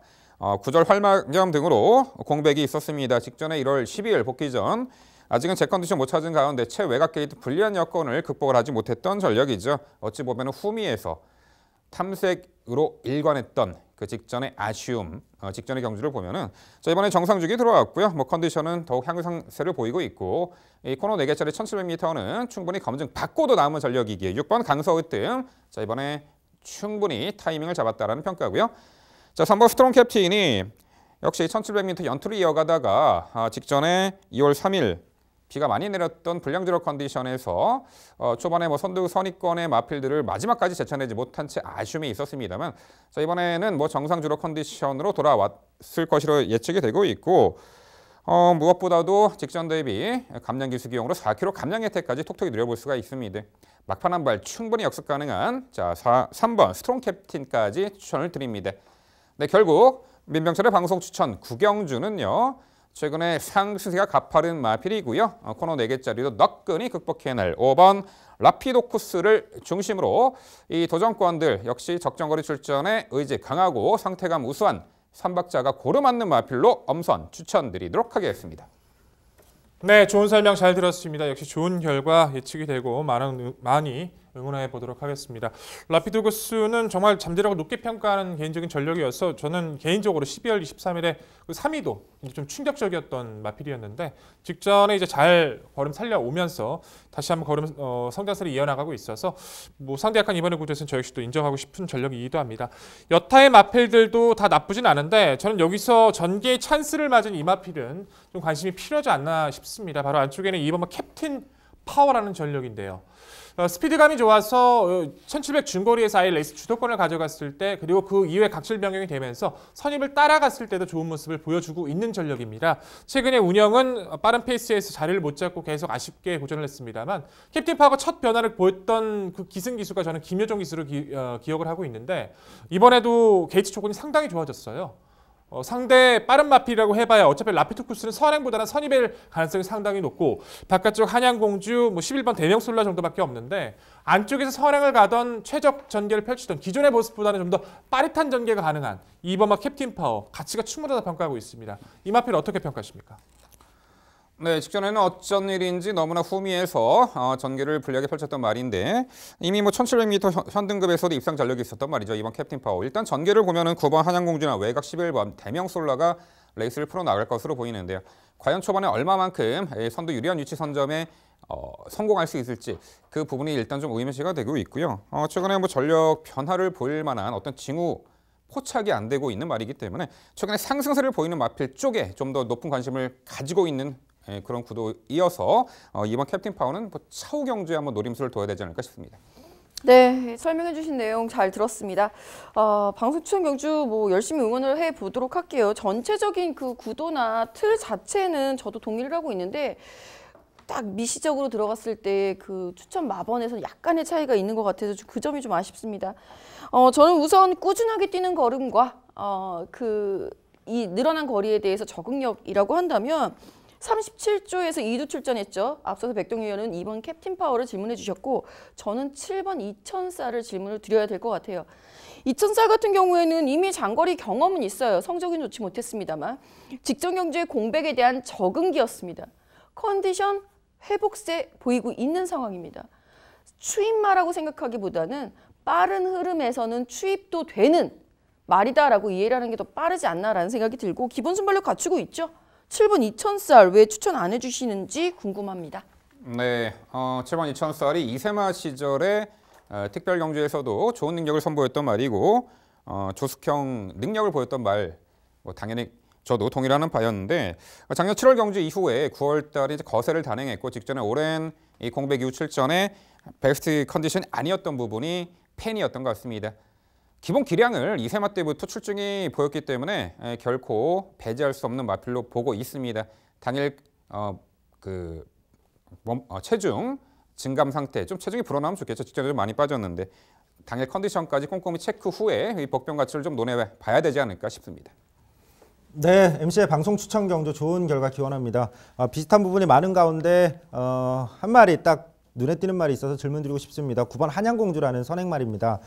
구절 활막염 등으로 공백이 있었습니다. 직전에 1월 12일 복귀 전 아직은 제 컨디션 못 찾은 가운데 최외곽 게이트 불리한 여건을 극복을 하지 못했던 전력이죠. 어찌 보면 후미에서 탐색으로 일관했던 그 직전의 아쉬움, 직전의 경주를 보면은 자, 이번에 정상주기 들어왔고요. 뭐 컨디션은 더욱 향상세를 보이고 있고 이 코너 4개짜리 1700m는 충분히 검증 받고도 남은 전력이기에 6번 강서으뜸 자, 이번에 충분히 타이밍을 잡았다라는 평가고요. 자, 3번 스트롱 캡틴이 역시 1700m 연투를 이어가다가 직전에 2월 3일 비가 많이 내렸던 불량지로 컨디션에서 초반에 뭐 선두 선입권의 마필들을 마지막까지 제쳐내지 못한 채 아쉬움이 있었습니다만 자, 이번에는 뭐 정상 주로 컨디션으로 돌아왔을 것으로 예측이 되고 있고 무엇보다도 직전 대비 감량 기수 기용으로 4km 감량 혜택까지 톡톡히 누려볼 수가 있습니다. 막판 한 발 충분히 역습 가능한 자 3번 스트롱 캡틴까지 추천을 드립니다. 네, 결국 민병철의 방송 추천 구경주는요. 최근에 상승세가 가파른 마필이고요. 코너 4개짜리도 너끈히 극복해낼 5번 라피도쿠스를 중심으로 이 도전권들 역시 적정거리 출전에 의지 강하고 상태감 우수한 선박자가 고루 맞는 마필로 엄선 추천드리도록 하겠습니다. 네, 좋은 설명 잘 들었습니다. 역시 좋은 결과 예측이 되고 많이 응원해 보도록 하겠습니다. 라피도쿠스는 정말 잠재력을 높게 평가하는 개인적인 전력이어서 저는 개인적으로 12월 23일에 그 3위도 좀 충격적이었던 마필이었는데 직전에 이제 잘 걸음 살려오면서 다시 한번 걸음 성장세를 이어나가고 있어서 뭐 상대 약간 이번에 구조에서는 저 역시도 인정하고 싶은 전력이기도 합니다. 여타의 마필들도 다 나쁘진 않은데 저는 여기서 전개의 찬스를 맞은 이 마필은 좀 관심이 필요하지 않나 싶습니다. 바로 안쪽에는 2번 캡틴 파워라는 전력인데요. 스피드감이 좋아서 1700 중거리에서 아예 레이스 주도권을 가져갔을 때 그리고 그 이후에 각질 변경이 되면서 선입을 따라갔을 때도 좋은 모습을 보여주고 있는 전력입니다. 최근에 운영은 빠른 페이스에서 자리를 못 잡고 계속 아쉽게 고전을 했습니다만 캡틴 파워가 첫 변화를 보였던 그 기승기수가 저는 김효정 기수를 기억을 하고 있는데 이번에도 게이트 조건이 상당히 좋아졌어요. 상대 빠른 마필이라고 해봐야 어차피 라피도쿠스는 선행보다는 선입일 가능성이 상당히 높고 바깥쪽 한양공주 뭐 11번 대명솔라 정도밖에 없는데 안쪽에서 선행을 가던 최적 전개를 펼치던 기존의 모습보다는 좀 더 빠릿한 전개가 가능한 2번마 캡틴 파워 가치가 충분하다 평가하고 있습니다. 이 마필 어떻게 평가하십니까? 네, 직전에는 어쩐 일인지 너무나 후미해서 전개를 불리하게 펼쳤던 말인데 이미 뭐 1700m 현등급에서도 입상 전력이 있었던 말이죠. 이번 캡틴 파워. 일단 전개를 보면은 9번 한양공주나 외곽 11번 대명솔라가 레이스를 풀어나갈 것으로 보이는데요. 과연 초반에 얼마만큼 선두 유리한 위치 선점에 성공할 수 있을지 그 부분이 일단 좀 의문시가 되고 있고요. 최근에 뭐 전력 변화를 보일 만한 어떤 징후 포착이 안 되고 있는 말이기 때문에 최근에 상승세를 보이는 마필 쪽에 좀 더 높은 관심을 가지고 있는 그런 구도이어서 이번 캡틴 파워는 뭐 차후 경주에 한번 노림수를 둬야 되지 않을까 싶습니다. 네, 설명해 주신 내용 잘 들었습니다. 방송 추천 경주 뭐 열심히 응원을 해 보도록 할게요. 전체적인 그 구도나 틀 자체는 저도 동의를 하고 있는데 딱 미시적으로 들어갔을 때 그 추천 마번에서 약간의 차이가 있는 것 같아서 그 점이 좀 아쉽습니다. 저는 우선 꾸준하게 뛰는 걸음과 이 늘어난 거리에 대해서 적응력이라고 한다면 37조에서 2두 출전했죠. 앞서서 백동희 의원은 2번 캡틴 파워를 질문해 주셨고 저는 7번 2000쌀을 질문을 드려야 될 것 같아요. 2000쌀 같은 경우에는 이미 장거리 경험은 있어요. 성적은 좋지 못했습니다만 직전 경주의 공백에 대한 적응기였습니다. 컨디션 회복세 보이고 있는 상황입니다. 추임마라고 생각하기보다는 빠른 흐름에서는 추입도 되는 말이다라고 이해를 하는 게 더 빠르지 않나라는 생각이 들고 기본 순발력 갖추고 있죠. 7번 2000쌀 왜 추천 안 해주시는지 궁금합니다. 네, 7번 2000쌀이 이세마 시절에 특별 경주에서도 좋은 능력을 선보였던 말이고 조숙형 능력을 보였던 말 뭐 당연히 저도 동일하는 바였는데 작년 7월 경주 이후에 9월 달에 이제 거세를 단행했고 직전에 오랜 이 공백 이후 출전에 베스트 컨디션이 아니었던 부분이 팬이었던 것 같습니다. 기본 기량을 이세마 때부터 출중히 보였기 때문에 결코 배제할 수 없는 마필로 보고 있습니다. 당일 체중 증감 상태 좀 체중이 불어나면 좋겠죠. 직전에 좀 많이 빠졌는데 당일 컨디션까지 꼼꼼히 체크 후에 이 복병 가치를 좀 논해봐야 되지 않을까 싶습니다. 네, MC의 방송 추천 경주 좋은 결과 기원합니다. 비슷한 부분이 많은 가운데 한 마리 딱 눈에 띄는 말이 있어서 질문 드리고 싶습니다. 9번 한양공주라는 선행말입니다.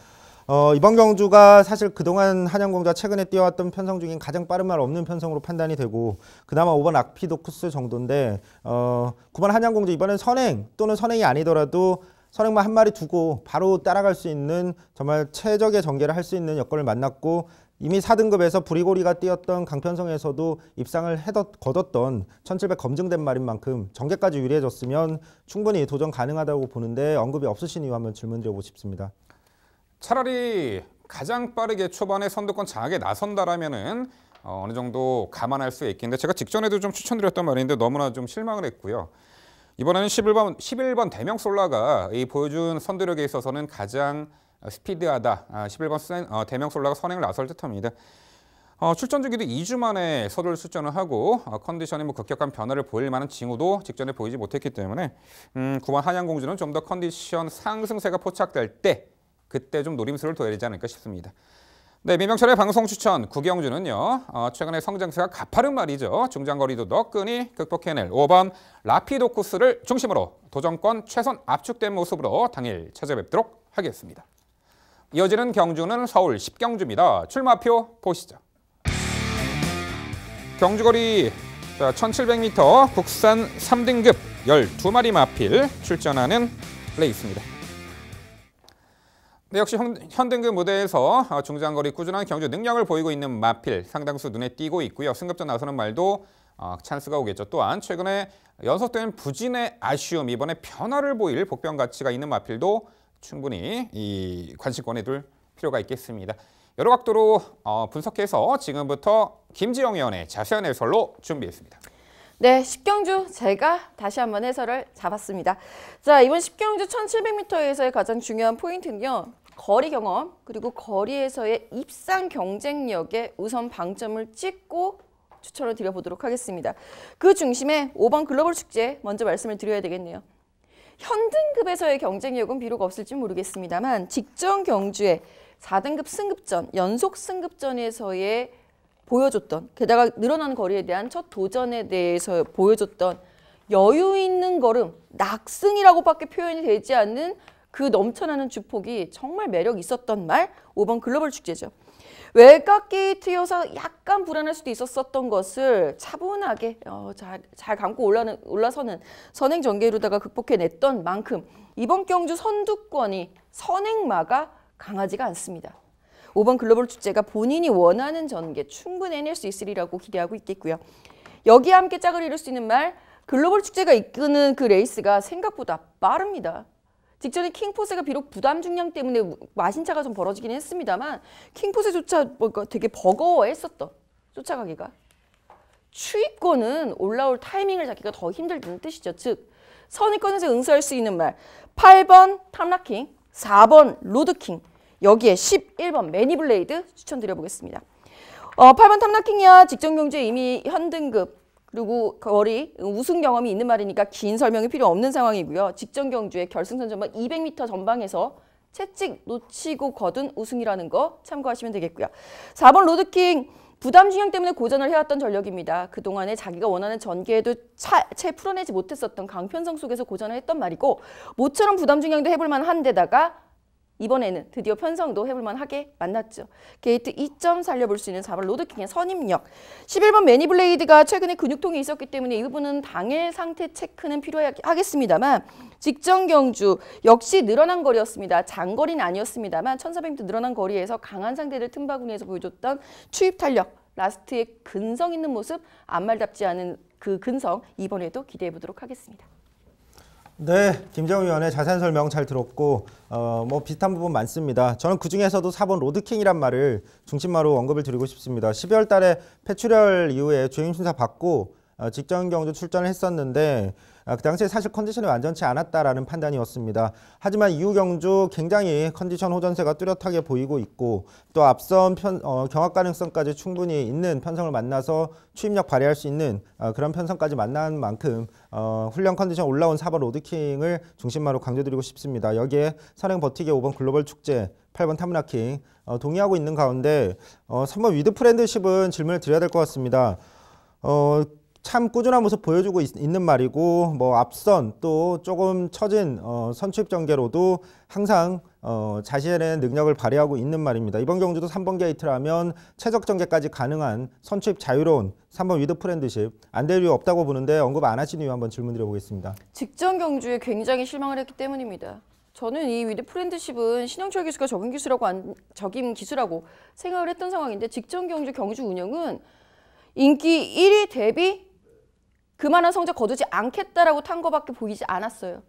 이번 경주가 사실 그동안 한양공주가 최근에 뛰어왔던 편성 중인 가장 빠른 말 없는 편성으로 판단이 되고 그나마 5번 라피도쿠스 정도인데 9번 한양공주 이번엔 선행 또는 선행이 아니더라도 선행마 한 마리 두고 바로 따라갈 수 있는 정말 최적의 전개를 할 수 있는 여건을 만났고 이미 4등급에서 부리고리가 뛰었던 강편성에서도 입상을 거뒀던 1700 검증된 말인 만큼 전개까지 유리해졌으면 충분히 도전 가능하다고 보는데 언급이 없으신 이유 한번 질문드려보고 싶습니다. 차라리 가장 빠르게 초반에 선두권 장악에 나선다라면은 어느 정도 감안할 수 있겠는데 제가 직전에도 좀 추천드렸던 말인데 너무나 좀 실망을 했고요. 이번에는 11번 대명솔라가 이 보여준 선두력에 있어서는 가장 스피드하다. 11번 대명솔라가 선행을 나설 듯합니다. 출전 주기도 2주 만에 서둘 출전을 하고 컨디션이 뭐 급격한 변화를 보일 만한 징후도 직전에 보이지 못했기 때문에 9번 한양공주는 좀 더 컨디션 상승세가 포착될 때 그때 좀 노림수를 둬야 되지 않을까 싶습니다. 네, 민병철의 방송 추천 구경주는요. 최근에 성장세가 가파른 말이죠. 중장거리도 너끈히 극복해낼 5번 라피도 코스를 중심으로 도전권 최선 압축된 모습으로 당일 찾아뵙도록 하겠습니다. 이어지는 경주는 서울 10경주입니다. 출마표 보시죠. 경주거리 1700m 국산 3등급 12마리 마필 출전하는 레이스입니다. 네, 역시 현등급 무대에서 중장거리 꾸준한 경주 능력을 보이고 있는 마필 상당수 눈에 띄고 있고요. 승급전 나서는 말도 찬스가 오겠죠. 또한 최근에 연속된 부진의 아쉬움, 이번에 변화를 보일 복병 가치가 있는 마필도 충분히 이 관심권에 둘 필요가 있겠습니다. 여러 각도로 분석해서 지금부터 김지영 의원의 자세한 해설로 준비했습니다. 네, 10경주 제가 다시 한번 해설을 잡았습니다. 자, 이번 10경주 1700m에서의 가장 중요한 포인트는요. 거리 경험 그리고 거리에서의 입상 경쟁력에 우선 방점을 찍고 추천을 드려보도록 하겠습니다. 그 중심에 5번 글로벌 축제 먼저 말씀을 드려야 되겠네요. 현등급에서의 경쟁력은 비록 없을지 모르겠습니다만 직전 경주에 4등급 승급전, 연속 승급전에서의 보여줬던, 게다가 늘어난 거리에 대한 첫 도전에 대해서 보여줬던 여유 있는 걸음, 낙승이라고밖에 표현이 되지 않는 그 넘쳐나는 주폭이 정말 매력 있었던 말, 5번 글로벌 축제죠. 외곽 게이트여서 약간 불안할 수도 있었던 것을 차분하게 잘 감고 올라서는 선행 전개로다가 극복해냈던 만큼 이번 경주 선두권이 선행마가 강하지가 않습니다. 5번 글로벌 축제가 본인이 원하는 전개 충분히 해낼 수 있으리라고 기대하고 있겠고요. 여기에 함께 짝을 이룰 수 있는 말, 글로벌 축제가 이끄는 그 레이스가 생각보다 빠릅니다. 직전에 킹포세가 비록 부담 중량 때문에 마신차가 좀 벌어지긴 했습니다만 킹포세조차 되게 버거워했었던 쫓아가기가. 추위권은 올라올 타이밍을 잡기가 더 힘들다는 뜻이죠. 즉 선위권에서 응수할 수 있는 말 8번 탐라킹, 4번 로드킹, 여기에 11번 매니블레이드 추천드려보겠습니다. 8번 탐라킹이야 직전 경주에 이미 현등급 그리고 거리 우승 경험이 있는 말이니까 긴 설명이 필요 없는 상황이고요. 직전 경주에 결승선 전방 200m 전방에서 채찍 놓치고 거둔 우승이라는 거 참고하시면 되겠고요. 4번 로드킹 부담 중량 때문에 고전을 해왔던 전력입니다. 그동안에 자기가 원하는 전개에도 채 풀어내지 못했었던 강편성 속에서 고전을 했던 말이고 모처럼 부담 중량도 해볼만 한데다가 이번에는 드디어 편성도 해볼만 하게 만났죠. 게이트 2점 살려볼 수 있는 4번 로드킹의 선입력. 11번 매니블레이드가 최근에 근육통이 있었기 때문에 이 부분은 당일 상태 체크는 필요하겠습니다만 직전 경주 역시 늘어난 거리였습니다. 장거리는 아니었습니다만 1400m 늘어난 거리에서 강한 상대를 틈바구니에서 보여줬던 추입 탄력. 라스트의 근성 있는 모습, 안말답지 않은 그 근성 이번에도 기대해 보도록 하겠습니다. 네, 김정우 위원의 자세한 설명 잘 들었고 뭐 비슷한 부분 많습니다. 저는 그중에서도 4번 로드킹이란 말을 중심마로 언급을 드리고 싶습니다. 12월 달에 폐출혈 이후에 주행 심사 받고 직전 경주 출전을 했었는데 그 당시에 사실 컨디션이 완전치 않았다라는 판단이었습니다. 하지만 이후 경주 굉장히 컨디션 호전세가 뚜렷하게 보이고 있고 또 앞선 경합 가능성까지 충분히 있는 편성을 만나서 추임력 발휘할 수 있는 그런 편성까지 만난 만큼 훈련 컨디션 올라온 4번 로드킹을 중심마로 강조드리고 싶습니다. 여기에 선행 버티게 5번 글로벌 축제, 8번 탐라킹 동의하고 있는 가운데 3번 위드 프렌드십은 질문을 드려야 될 것 같습니다. 참 꾸준한 모습 보여주고 있는 말이고 뭐 앞선 또 조금 처진 선취입 전개로도 항상 자신의 능력을 발휘하고 있는 말입니다. 이번 경주도 3번 게이트라면 최적 전개까지 가능한 선취입 자유로운 3번 위드 프렌드십 안 될 이유 없다고 보는데 언급 안 하신 이유 한번 질문 드려보겠습니다. 직전 경주에 굉장히 실망을 했기 때문입니다. 저는 이 위드 프렌드십은 신영철 기수가 적임 기수라고 생각을 했던 상황인데 직전 경주 운영은 인기 1위 대비 그만한 성적 거두지 않겠다라고 탄 거밖에 보이지 않았어요.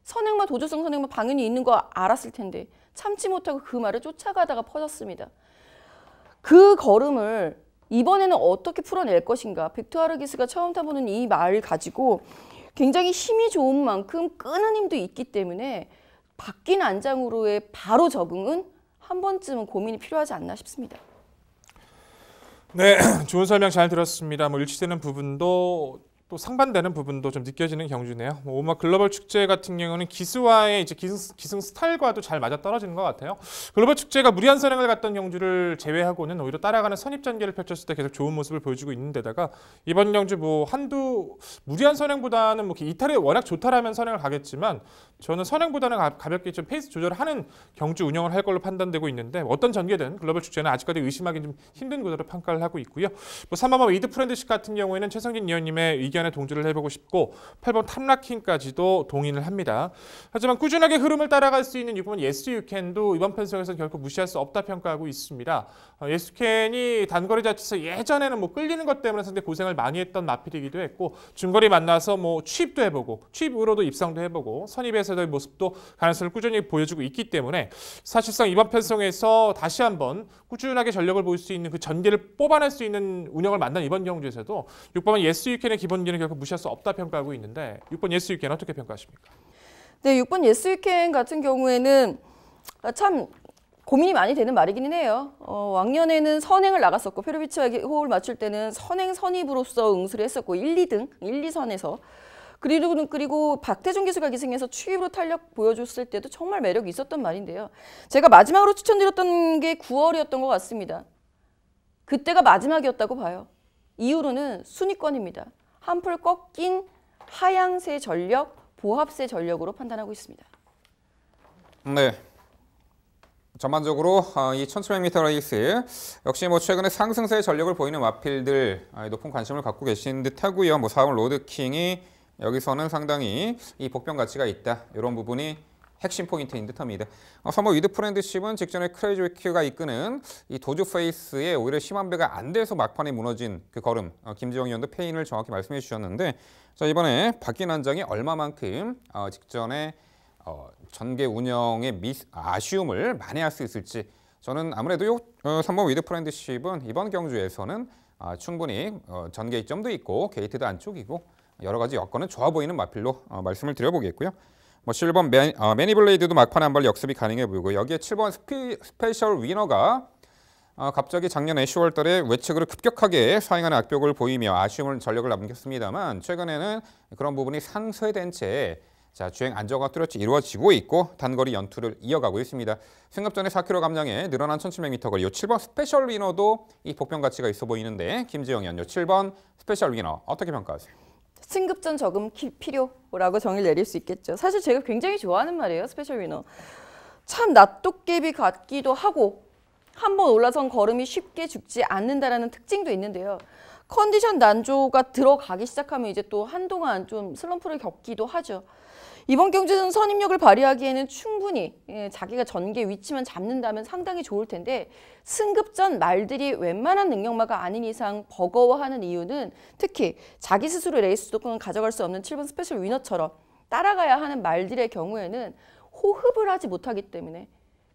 선행마 도주성 선행마 당연히 있는 거 알았을 텐데 참지 못하고 그 말을 쫓아가다가 퍼졌습니다. 그 걸음을 이번에는 어떻게 풀어낼 것인가. 빅투아르 기수가 처음 타보는 이 말을 가지고 굉장히 힘이 좋은 만큼 끄는 힘도 있기 때문에 바뀐 안장으로의 바로 적응은 한 번쯤은 고민이 필요하지 않나 싶습니다. 네, 좋은 설명 잘 들었습니다. 뭐 일치되는 부분도 또 상반되는 부분도 좀 느껴지는 경주네요. 오마 글로벌 축제 같은 경우는 기수와의 이제 기승 스타일과도 잘 맞아 떨어지는 것 같아요. 글로벌 축제가 무리한 선행을 갔던 경주를 제외하고는 오히려 따라가는 선입 전개를 펼쳤을 때 계속 좋은 모습을 보여주고 있는데다가 이번 경주 뭐 한두 무리한 선행보다는 뭐 이탈이 워낙 좋다라면 선행을 가겠지만 저는 선행보다는 가볍게 좀 페이스 조절하는 경주 운영을 할 걸로 판단되고 있는데 어떤 전개든 글로벌 축제는 아직까지 의심하기 좀 힘든 구도로 평가를 하고 있고요. 뭐 3번 위드 프렌드십 같은 경우에는 최성진 위원님의 의견 동조를 해보고 싶고 8번 탑라킹까지도 동의를 합니다. 하지만 꾸준하게 흐름을 따라갈 수 있는 6번 예스유캔도 이번 편성에서 결코 무시할 수 없다 평가하고 있습니다. 예스유캔이 단거리 자체에서 예전에는 뭐 끌리는 것 때문에 상당히 고생을 많이 했던 마필이기도 했고 중거리 만나서 뭐 취입도 해보고 취입으로도 입상도 해보고 선입에서의 모습도 가능성을 꾸준히 보여주고 있기 때문에 사실상 이번 편성에서 다시 한번 꾸준하게 전력을 보일 수 있는 그 전개를 뽑아낼 수 있는 운영을 만난 이번 경주에서도 6번 예스유캔의 기본기는 결코 무시할 수 없다 평가하고 있는데 6번 예스유캔 어떻게 평가하십니까? 네, 6번 예스유캔 같은 경우에는 참 고민이 많이 되는 말이기는 해요. 왕년에는 선행을 나갔었고 페로비치와 호흡을 맞출 때는 선행 선입으로서 응수를 했었고 1, 2등, 1, 2선에서 그리고 박태준 기수가 기승해서 추입으로 탄력 보여줬을 때도 정말 매력이 있었던 말인데요. 제가 마지막으로 추천드렸던 게 9월이었던 것 같습니다. 그때가 마지막이었다고 봐요. 이후로는 순위권입니다. 한풀 꺾인 하향세 전력, 보합세 전력으로 판단하고 있습니다. 네. 전반적으로 이 1700m 레이스 역시 뭐 최근에 상승세의 전력을 보이는 마필들 높은 관심을 갖고 계신 듯하고요. 뭐 4번 로드킹이 여기서는 상당히 이 복병 가치가 있다. 이런 부분이 핵심 포인트인 듯합니다. 3번 위드 프렌드십은 직전에 크레이지 위키가 이끄는 이 도주 페이스에 오히려 심한 배가 안 돼서 막판에 무너진 그 걸음. 김지영 의원도 페인을 정확히 말씀해 주셨는데 자 이번에 바뀐 안장이 얼마만큼 직전에 전개 운영의 아쉬움을 만회할 수 있을지 저는 아무래도 3번 위드 프렌드십은 이번 경주에서는 충분히 전개 이점도 있고 게이트도 안쪽이고 여러 가지 여건은 좋아 보이는 마필로 말씀을 드려보겠고요. 뭐 7번 매니블레이드도 막판에 한 발 역습이 가능해 보이고 여기에 7번 스페셜 위너가 갑자기 작년에 10월 달에 외측으로 급격하게 사행하는 악벽을 보이며 아쉬움을 전력을 남겼습니다만 최근에는 그런 부분이 상쇄된 채 주행 안정화 뚜렷이 이루어지고 있고 단거리 연투를 이어가고 있습니다. 승급 전에 4km 감량에 늘어난 1700m 거리 7번 스페셜 위너도 이 복병 가치가 있어 보이는데 김지영 의원 7번 스페셜 위너 어떻게 평가하세요? 승급전 저금 필요라고 정의를 내릴 수 있겠죠. 사실 제가 굉장히 좋아하는 말이에요. 스페셜 위너. 참 낫도깨비 같기도 하고 한번 올라선 걸음이 쉽게 죽지 않는다라는 특징도 있는데요. 컨디션 난조가 들어가기 시작하면 이제 또 한동안 좀 슬럼프를 겪기도 하죠. 이번 경주는 선입력을 발휘하기에는 충분히 자기가 전개 위치만 잡는다면 상당히 좋을 텐데 승급전 말들이 웬만한 능력마가 아닌 이상 버거워하는 이유는 특히 자기 스스로 레이스 주도권을 가져갈 수 없는 7번 스페셜 위너처럼 따라가야 하는 말들의 경우에는 호흡을 하지 못하기 때문에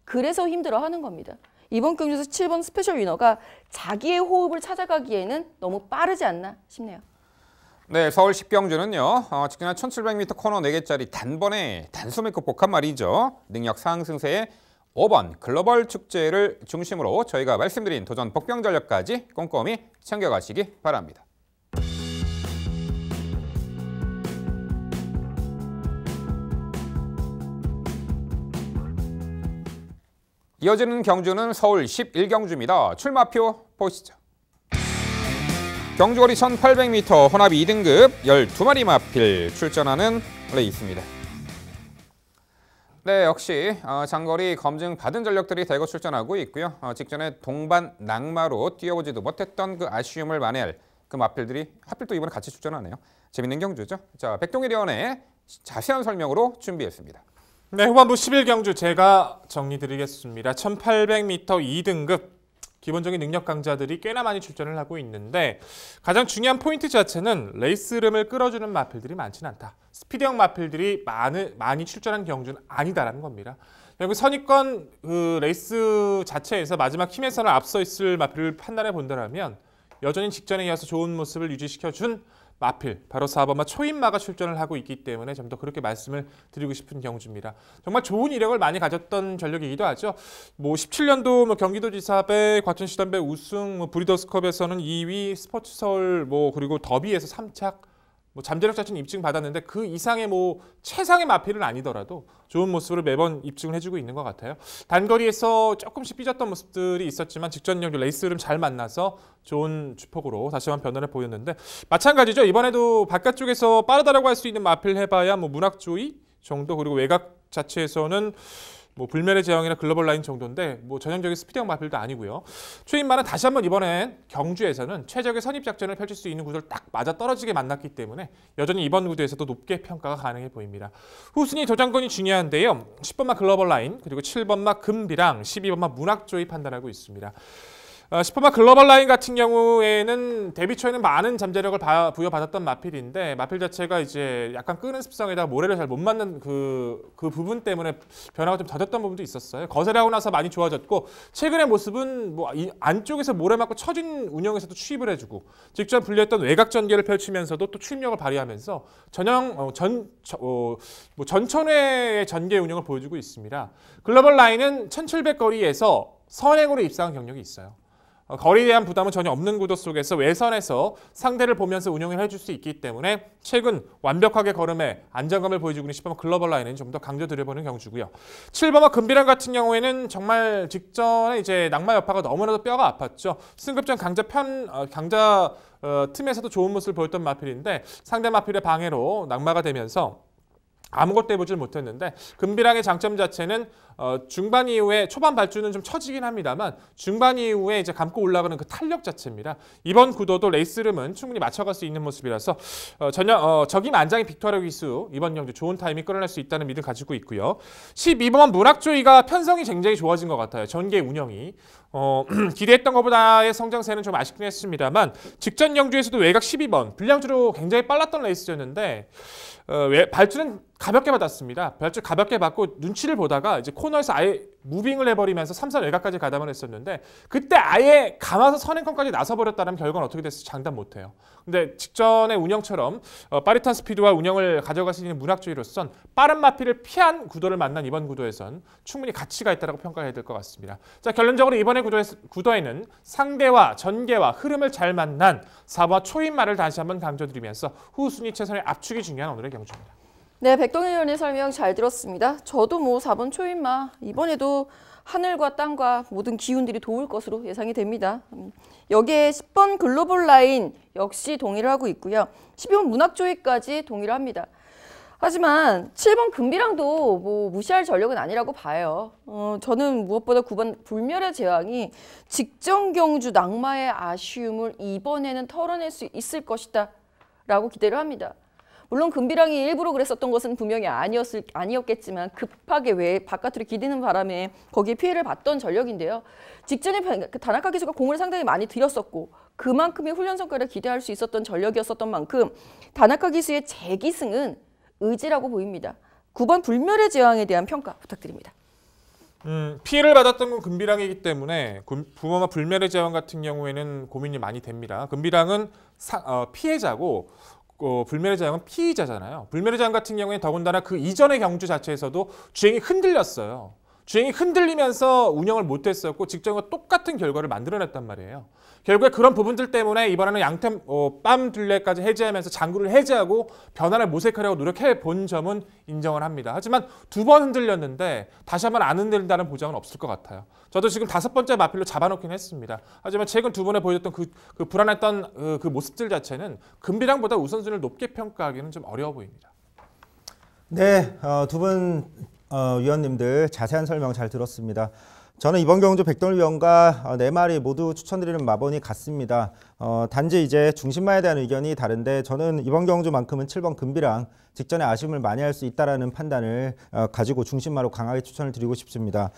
그래서 힘들어하는 겁니다. 이번 경주에서 7번 스페셜 위너가 자기의 호흡을 찾아가기에는 너무 빠르지 않나 싶네요. 네, 서울 10경주는요. 직전한 1700m 코너 4개짜리 단번에 단숨에 극복한 말이죠. 능력 상승세의 5번 글로벌 축제를 중심으로 저희가 말씀드린 도전 복병 전력까지 꼼꼼히 챙겨가시기 바랍니다. 이어지는 경주는 서울 11경주입니다. 출마표 보시죠. 경주거리 1800m 혼합 2등급 12마리 마필 출전하는 레이스입니다. 네, 역시 장거리 검증 받은 전력들이 대거 출전하고 있고요. 직전에 동반 낙마로 뛰어보지도 못했던 그 아쉬움을 만회할 그 마필들이 하필 또 이번에 같이 출전하네요. 재밌는 경주죠. 자, 백동일 의원의 자세한 설명으로 준비했습니다. 네, 후반부 11경주 제가 정리드리겠습니다. 1800m 2등급 기본적인 능력 강자들이 꽤나 많이 출전을 하고 있는데 가장 중요한 포인트 자체는 레이스 흐름을 끌어주는 마필들이 많지는 않다. 스피드형 마필들이 많이 출전한 경주는 아니다라는 겁니다. 결국 선입권 레이스 자체에서 마지막 힘에서는 앞서 있을 마필을 판단해 본다면 여전히 직전에 이어서 좋은 모습을 유지시켜준 마필, 바로 4번마 초인마가 출전을 하고 있기 때문에 좀 더 그렇게 말씀을 드리고 싶은 경주입니다. 정말 좋은 이력을 많이 가졌던 전력이기도 하죠. 17년도 경기도지사배, 과천시단배 우승, 브리더스컵에서는 2위, 스포츠서울 그리고 더비에서 3착, 잠재력 자체는 입증받았는데 그 이상의 최상의 마필은 아니더라도 좋은 모습을 매번 입증을 해주고 있는 것 같아요. 단거리에서 조금씩 삐졌던 모습들이 있었지만 직전 경주 레이스 흐름 잘 만나서 좋은 주폭으로 다시 한번 변화를 보였는데 마찬가지죠. 이번에도 바깥쪽에서 빠르다라고 할 수 있는 마필 해봐야 문학조이 정도, 그리고 외곽 자체에서는 불멸의 제왕이나 글로벌 라인 정도인데 전형적인 스피드형 마필도 아니고요. 초인마는 다시 한번 이번엔 경주에서는 최적의 선입 작전을 펼칠 수 있는 구도를 딱 맞아 떨어지게 만났기 때문에 여전히 이번 구도에서도 높게 평가가 가능해 보입니다. 후순위 도전권이 중요한데요. 10번마 글로벌 라인, 그리고 7번마 금비랑, 12번마 문학조이 판단하고 있습니다. 10번마 글로벌 라인 같은 경우에는 데뷔 초에는 많은 잠재력을 부여받았던 마필인데 마필 자체가 이제 약간 끄는 습성에다가 모래를 잘 못 맞는 그 부분 때문에 변화가 좀 더뎠던 부분도 있었어요. 거세하고 나서 많이 좋아졌고 최근의 모습은 이 안쪽에서 모래 맞고 처진 운영에서도 추입을 해주고 직전 불리했던 외곽 전개를 펼치면서도 또 추입력을 발휘하면서 전천회의 전개 운영을 보여주고 있습니다. 글로벌 라인은 1700거리에서 선행으로 입상한 경력이 있어요. 거리에 대한 부담은 전혀 없는 구도 속에서 외선에서 상대를 보면서 운영을 해줄 수 있기 때문에 최근 완벽하게 걸음에 안정감을 보여주고 있는 10번마 글로벌 라인은 좀 더 강조드려보는 경주고요. 7번마 금비랑 같은 경우에는 정말 직전에 이제 낙마 여파가 너무나도 뼈가 아팠죠. 승급전 강자 틈에서도 좋은 모습을 보였던 마필인데 상대 마필의 방해로 낙마가 되면서 아무것도 해보질 못했는데 금비랑의 장점 자체는 중반 이후에 초반 발주는 좀 처지긴 합니다만 중반 이후에 이제 감고 올라가는 그 탄력 자체입니다. 이번 구도도 레이스 흐름은 충분히 맞춰갈 수 있는 모습이라서 적임 안장의 빅토리아 기수 이번 경주 좋은 타이밍 끌어낼 수 있다는 믿음 가지고 있고요. 12번 문학조이가 편성이 굉장히 좋아진 것 같아요. 전개 운영이 기대했던 것보다의 성장세는 좀 아쉽긴 했습니다만 직전 경주에서도 외곽 12번 불량주로 굉장히 빨랐던 레이스였는데 발주는 가볍게 받았습니다. 발주 가볍게 받고 눈치를 보다가 이제 코너에서 아예 무빙을 해버리면서 3선 외곽까지 가담을 했었는데 그때 아예 감아서 선행권까지 나서버렸다면 결과는 어떻게 됐을지 장담 못해요. 근데 직전의 운영처럼 빠릿한 스피드와 운영을 가져갈 수 있는 문학주의로선 빠른 마필을 피한 구도를 만난 이번 구도에선 충분히 가치가 있다고 평가해야 될 것 같습니다. 자, 결론적으로 이번에 구도에는 상대와 전개와 흐름을 잘 만난 4번 초인마를 다시 한번 강조드리면서 후순위 최선의 압축이 중요한 오늘의 경주입니다. 네, 백동일 의원의 설명 잘 들었습니다. 저도 4번 초인마 이번에도 하늘과 땅과 모든 기운들이 도울 것으로 예상이 됩니다. 여기에 10번 글로벌 라인 역시 동의를 하고 있고요. 12번 문학조이까지 동의를 합니다. 하지만 7번 금비랑도 무시할 전력은 아니라고 봐요. 저는 무엇보다 9번 불멸의 제왕이 직전 경주 낙마의 아쉬움을 이번에는 털어낼 수 있을 것이다 라고 기대를 합니다. 물론 금비랑이 일부러 그랬었던 것은 분명히 아니었겠지만 급하게 바깥으로 기대는 바람에 거기에 피해를 봤던 전력인데요. 직전에 다나카 기수가 공을 상당히 많이 들였었고 그만큼의 훈련 성과를 기대할 수 있었던 전력이었었던 만큼 다나카 기수의 재기승은 의지라고 보입니다. 9번 불멸의 제왕에 대한 평가 부탁드립니다. 피해를 받았던 건 금비랑이기 때문에 부모마 불멸의 제왕 같은 경우에는 고민이 많이 됩니다. 금비랑은 피해자고 불멸의 제왕은 피의자잖아요. 불멸의 제왕 같은 경우에는 더군다나 그 이전의 경주 자체에서도 주행이 흔들렸어요. 주행이 흔들리면서 운영을 못했었고 직전과 똑같은 결과를 만들어냈단 말이에요. 결국에 그런 부분들 때문에 이번에는 양템 빰 둘레까지 해제하면서 장구를 해제하고 변화를 모색하려고 노력해 본 점은 인정을 합니다. 하지만 2번 흔들렸는데 다시 한번 안 흔들린다는 보장은 없을 것 같아요. 저도 지금 5번째 마필로 잡아놓긴 했습니다. 하지만 최근 2번에 보여줬던 그 불안했던 그 모습들 자체는 금비랑보다 우선순위를 높게 평가하기는 좀 어려워 보입니다. 네, 두 분 위원님들 자세한 설명 잘 들었습니다. 저는 이번 경주 백돌 위원과 4마리 모두 추천드리는 마번이 같습니다. 단지 이제 중심마에 대한 의견이 다른데 저는 이번 경주만큼은 7번 금비랑 직전에 아쉬움을 많이 할 수 있다라는 판단을 가지고 중심마로 강하게 추천을 드리고 싶습니다.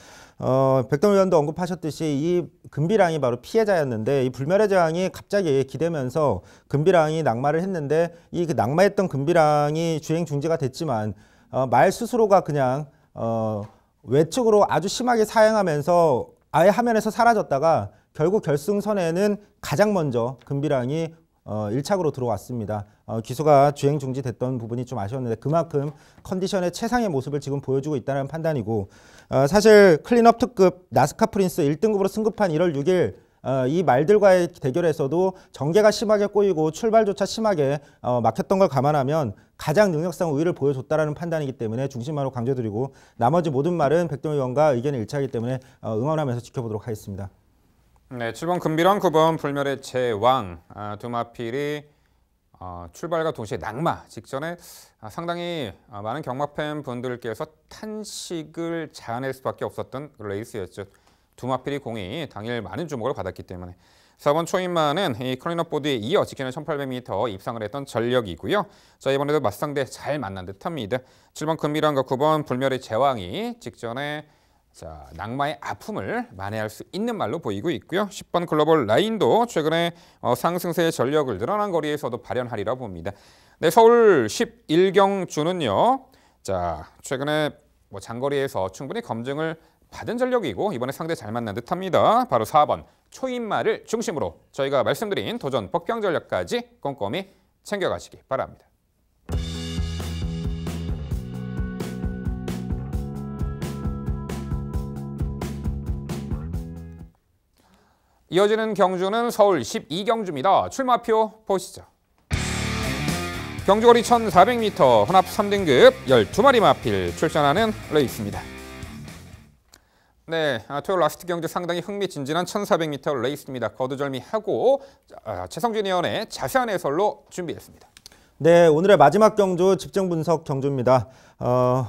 백돌 위원도 언급하셨듯이 이 금비랑이 바로 피해자였는데 이 불멸의 제왕이 갑자기 기대면서 금비랑이 낙마를 했는데 이 그 낙마했던 금비랑이 주행 중지가 됐지만 말 스스로가 그냥 외측으로 아주 심하게 사행하면서 아예 화면에서 사라졌다가 결국 결승선에는 가장 먼저 금비랑이 1착으로 들어왔습니다. 기수가 주행 중지됐던 부분이 좀 아쉬웠는데 그만큼 컨디션의 최상의 모습을 지금 보여주고 있다는 판단이고 사실 클린업 특급 나스카 프린스 1등급으로 승급한 1월 6일 이 말들과의 대결에서도 전개가 심하게 꼬이고 출발조차 심하게 막혔던 걸 감안하면 가장 능력상 우위를 보여줬다라는 판단이기 때문에 중심마로 강조드리고 나머지 모든 말은 백동희 의원과 의견이 일치하기 때문에 응원하면서 지켜보도록 하겠습니다. 네, 7번 금비랑 9번 불멸의 제왕 두 마필이 출발과 동시에 낙마 직전에 상당히 많은 경마팬 분들께서 탄식을 자아낼 수밖에 없었던 레이스였죠. 두 마필이 공이 당일 많은 주목을 받았기 때문에 4번 초인마는 이 클린업 보드에 이어 직전에 1800m 입상을 했던 전력이고요. 자, 이번에도 맞상대 잘 만난 듯합니다. 7번 금비랑과 9번 불멸의 제왕이 직전에 낙마의 아픔을 만회할 수 있는 말로 보이고 있고요. 10번 글로벌 라인도 최근에 상승세의 전력을 늘어난 거리에서도 발현하리라 봅니다. 네, 서울 11경주는요. 최근에 장거리에서 충분히 검증을 받은 전력이고 이번에 상대 잘 만난 듯합니다. 바로 4번 초인마를 중심으로 저희가 말씀드린 도전 복병 전력까지 꼼꼼히 챙겨가시기 바랍니다. 이어지는 경주는 서울 12경주입니다. 출마표 보시죠. 경주거리 1400m 혼합 3등급 12마리 마필 출전하는 레이스입니다. 네, 토요일 라스트 경주 상당히 흥미진진한 1400m 레이스입니다. 거두절미하고 최성준 의원의 자세한 해설로 준비했습니다. 네, 오늘의 마지막 경주 집중 분석 경주입니다.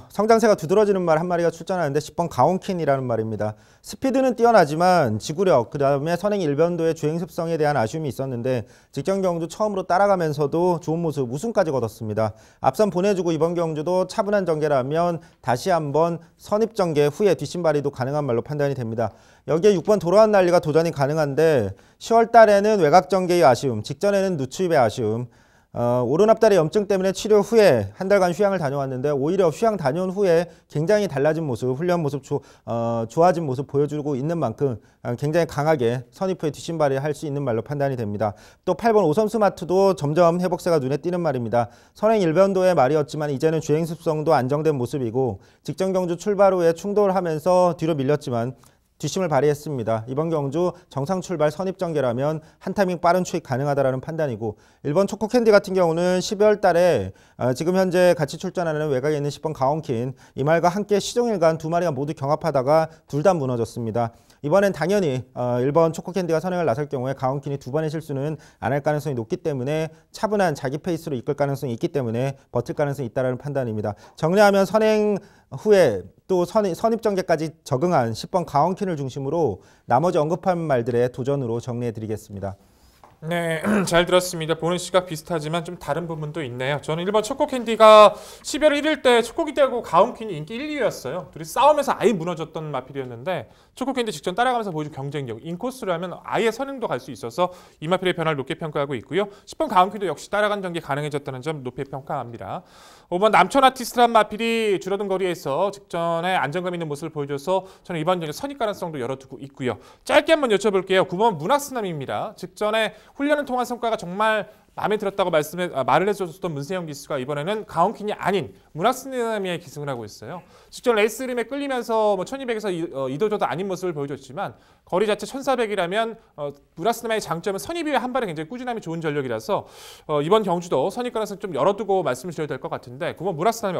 성장세가 두드러지는 말 한 마리가 출전하는데 10번 가온킨이라는 말입니다. 스피드는 뛰어나지만 지구력, 그다음에 선행 일변도의 주행 습성에 대한 아쉬움이 있었는데 직전 경주 처음으로 따라가면서도 좋은 모습, 우승까지 거뒀습니다. 앞선 보내주고 이번 경주도 차분한 전개라면 다시 한번 선입 전개 후에 뒷심발이도 가능한 말로 판단이 됩니다. 여기에 6번 도로한 난리가 도전이 가능한데 10월 달에는 외곽 전개의 아쉬움, 직전에는 누추입의 아쉬움, 오른앞다리 염증 때문에 치료 후에 한 달간 휴양을 다녀왔는데 오히려 휴양 다녀온 후에 굉장히 달라진 모습, 훈련 모습 좋아진 모습 보여주고 있는 만큼 굉장히 강하게 선입 후에 뒷심발이 할 수 있는 말로 판단이 됩니다. 또 8번 오섬 스마트도 점점 회복세가 눈에 띄는 말입니다. 선행 일변도의 말이었지만 이제는 주행 습성도 안정된 모습이고 직전 경주 출발 후에 충돌하면서 뒤로 밀렸지만 뒷심을 발휘했습니다. 이번 경주 정상 출발 선입 전개라면 한 타이밍 빠른 추익 가능하다라는 판단이고 1번 초코캔디 같은 경우는 12월 달에 지금 현재 같이 출전하는 외곽에 있는 10번 가온킨 이 말과 함께 시종일관 두 마리가 모두 경합하다가 둘 다 무너졌습니다. 이번엔 당연히 1번 초코캔디가 선행을 나설 경우에 가온킨이 두 번의 실수는 안 할 가능성이 높기 때문에 차분한 자기 페이스로 이끌 가능성이 있기 때문에 버틸 가능성이 있다는 판단입니다. 정리하면 선행 후에 또 선입 전개까지 적응한 10번 가온킨을 중심으로 나머지 언급한 말들의 도전으로 정리해드리겠습니다. 네, 잘 들었습니다. 보는 시각 비슷하지만 좀 다른 부분도 있네요. 저는 1번 초코캔디가 12월 1일 때 초코캔디하고 가온킨이 인기 1, 2위였어요. 둘이 싸우면서 아예 무너졌던 마필이었는데 초코캔디 직전 따라가면서 보여준 경쟁력, 인코스라면 아예 선행도 갈 수 있어서 이 마필의 변화를 높게 평가하고 있고요. 10번 가온킨도 역시 따라간 전개 가능해졌다는 점 높게 평가합니다. 5번 남촌 아티스트란 마필이 줄어든 거리에서 직전에 안정감 있는 모습을 보여줘서 저는 이번 경기 선입 가능성도 열어두고 있고요. 짧게 한번 여쭤볼게요. 9번 문학스남입니다. 직전에 훈련을 통한 성과가 정말 마음에 들었다고 말을 해줬던 문세영 기수가 이번에는 가온킨이 아닌 문학스나미에 기승을 하고 있어요. 직전 레이스 흐름에 끌리면서 1200에서 이도저도 아닌 모습을 보여줬지만 거리 자체 1400이라면 문학스나미의 장점은 선입 이외 한 발에 굉장히 꾸준함이 좋은 전력이라서 이번 경주도 선입 가능성 좀 열어두고 말씀을 드려야 될 것 같은데 그건 문학스나미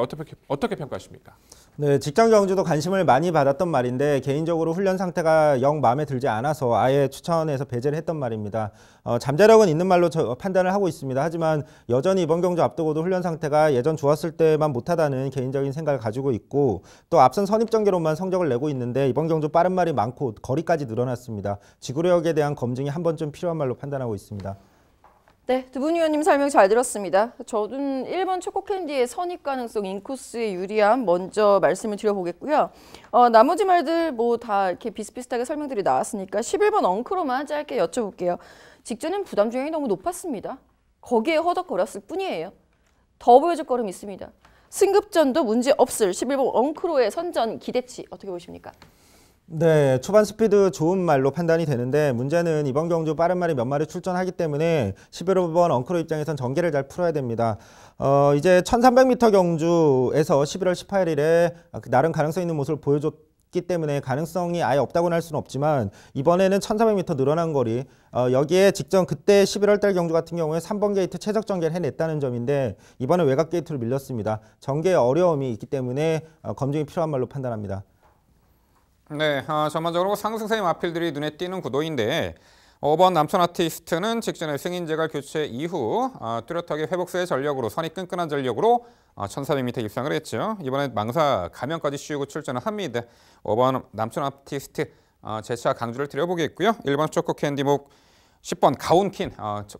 어떻게 평가하십니까? 네, 직전 경주도 관심을 많이 받았던 말인데 개인적으로 훈련 상태가 영 마음에 들지 않아서 아예 추천해서 배제를 했던 말입니다. 잠재력은 있는 말로 판단을 하고 하고 있습니다. 하지만 여전히 이번 경주 앞두고도 훈련 상태가 예전 좋았을 때만 못하다는 개인적인 생각을 가지고 있고 또 앞선 선입전개로만 성적을 내고 있는데 이번 경주 빠른 말이 많고 거리까지 늘어났습니다. 지구력에 대한 검증이 한 번쯤 필요한 말로 판단하고 있습니다. 네, 두 분 위원님 설명 잘 들었습니다. 저는 1번 초코캔디의 선입 가능성, 인코스의 유리함 먼저 말씀을 드려보겠고요. 나머지 말들 뭐 다 이렇게 비슷비슷하게 설명들이 나왔으니까 11번 엉크로만 짧게 여쭤볼게요. 직전엔 부담 중량이 너무 높았습니다. 거기에 허덕거렸을 뿐이에요. 더 보여줄 거름 있습니다. 승급전도 문제 없을 11번 엉크로의 선전 기대치 어떻게 보십니까? 네, 초반 스피드 좋은 말로 판단이 되는데 문제는 이번 경주 빠른 말이 몇 마리 출전하기 때문에 11번 엉크로 입장에선 전개를 잘 풀어야 됩니다. 이제 1300m 경주에서 11월 18일에 나름 가능성 있는 모습을 보여줬기 때문에 가능성이 아예 없다고는 할 수는 없지만 이번에는 1300m 늘어난 거리 여기에 직전 그때 11월 달 경주 같은 경우에 3번 게이트 최적 전개를 해냈다는 점인데 이번에 외곽 게이트로 밀렸습니다. 전개에 어려움이 있기 때문에 검증이 필요한 말로 판단합니다. 네, 전반적으로 상승세의 마필들이 눈에 띄는 구도인데 5번 남촌 아티스트는 직전에 승인제갈 교체 이후 뚜렷하게 회복세의 전력으로 선이 끈끈한 전력으로 1400m 입상을 했죠. 이번에 망사 가면까지 씌우고 출전을 합니다. 5번 남촌 아티스트 재차 강조를 드려보겠고요. 1번 초코캔디목 10번 가온킨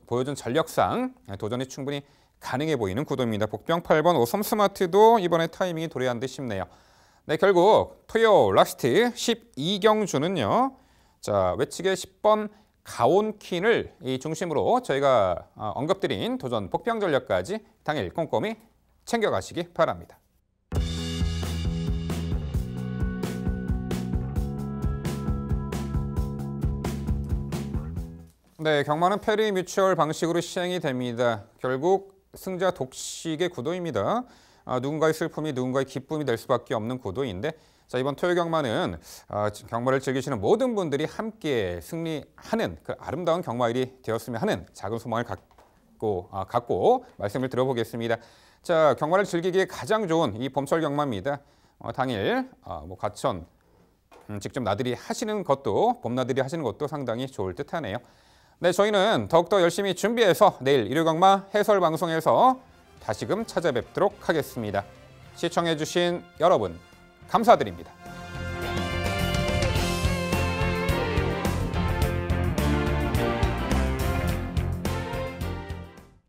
보여준 전력상 도전이 충분히 가능해 보이는 구도입니다. 복병 8번 오섬 스마트도 이번에 타이밍이 도래한 듯 싶네요. 네, 결국 토요 라스트 12경주는요. 자, 외측의 10번 가온킨을 이 중심으로 저희가 언급드린 도전 복병 전략까지 당일 꼼꼼히 챙겨가시기 바랍니다. 네, 경마는 페리 뮤추얼 방식으로 시행이 됩니다. 결국 승자 독식의 구도입니다. 누군가의 슬픔이 누군가의 기쁨이 될 수밖에 없는 구도인데 자, 이번 토요 경마는 경마를 즐기시는 모든 분들이 함께 승리하는 그 아름다운 경마일이 되었으면 하는 작은 소망을 갖고 말씀을 들어보겠습니다. 자, 경마를 즐기기에 가장 좋은 이 봄철 경마입니다. 당일 과천 직접 나들이 하시는 것도 봄나들이 하시는 것도 상당히 좋을 듯하네요. 네, 저희는 더욱더 열심히 준비해서 내일 일요 경마 해설 방송에서 다시금 찾아뵙도록 하겠습니다. 시청해주신 여러분 감사드립니다.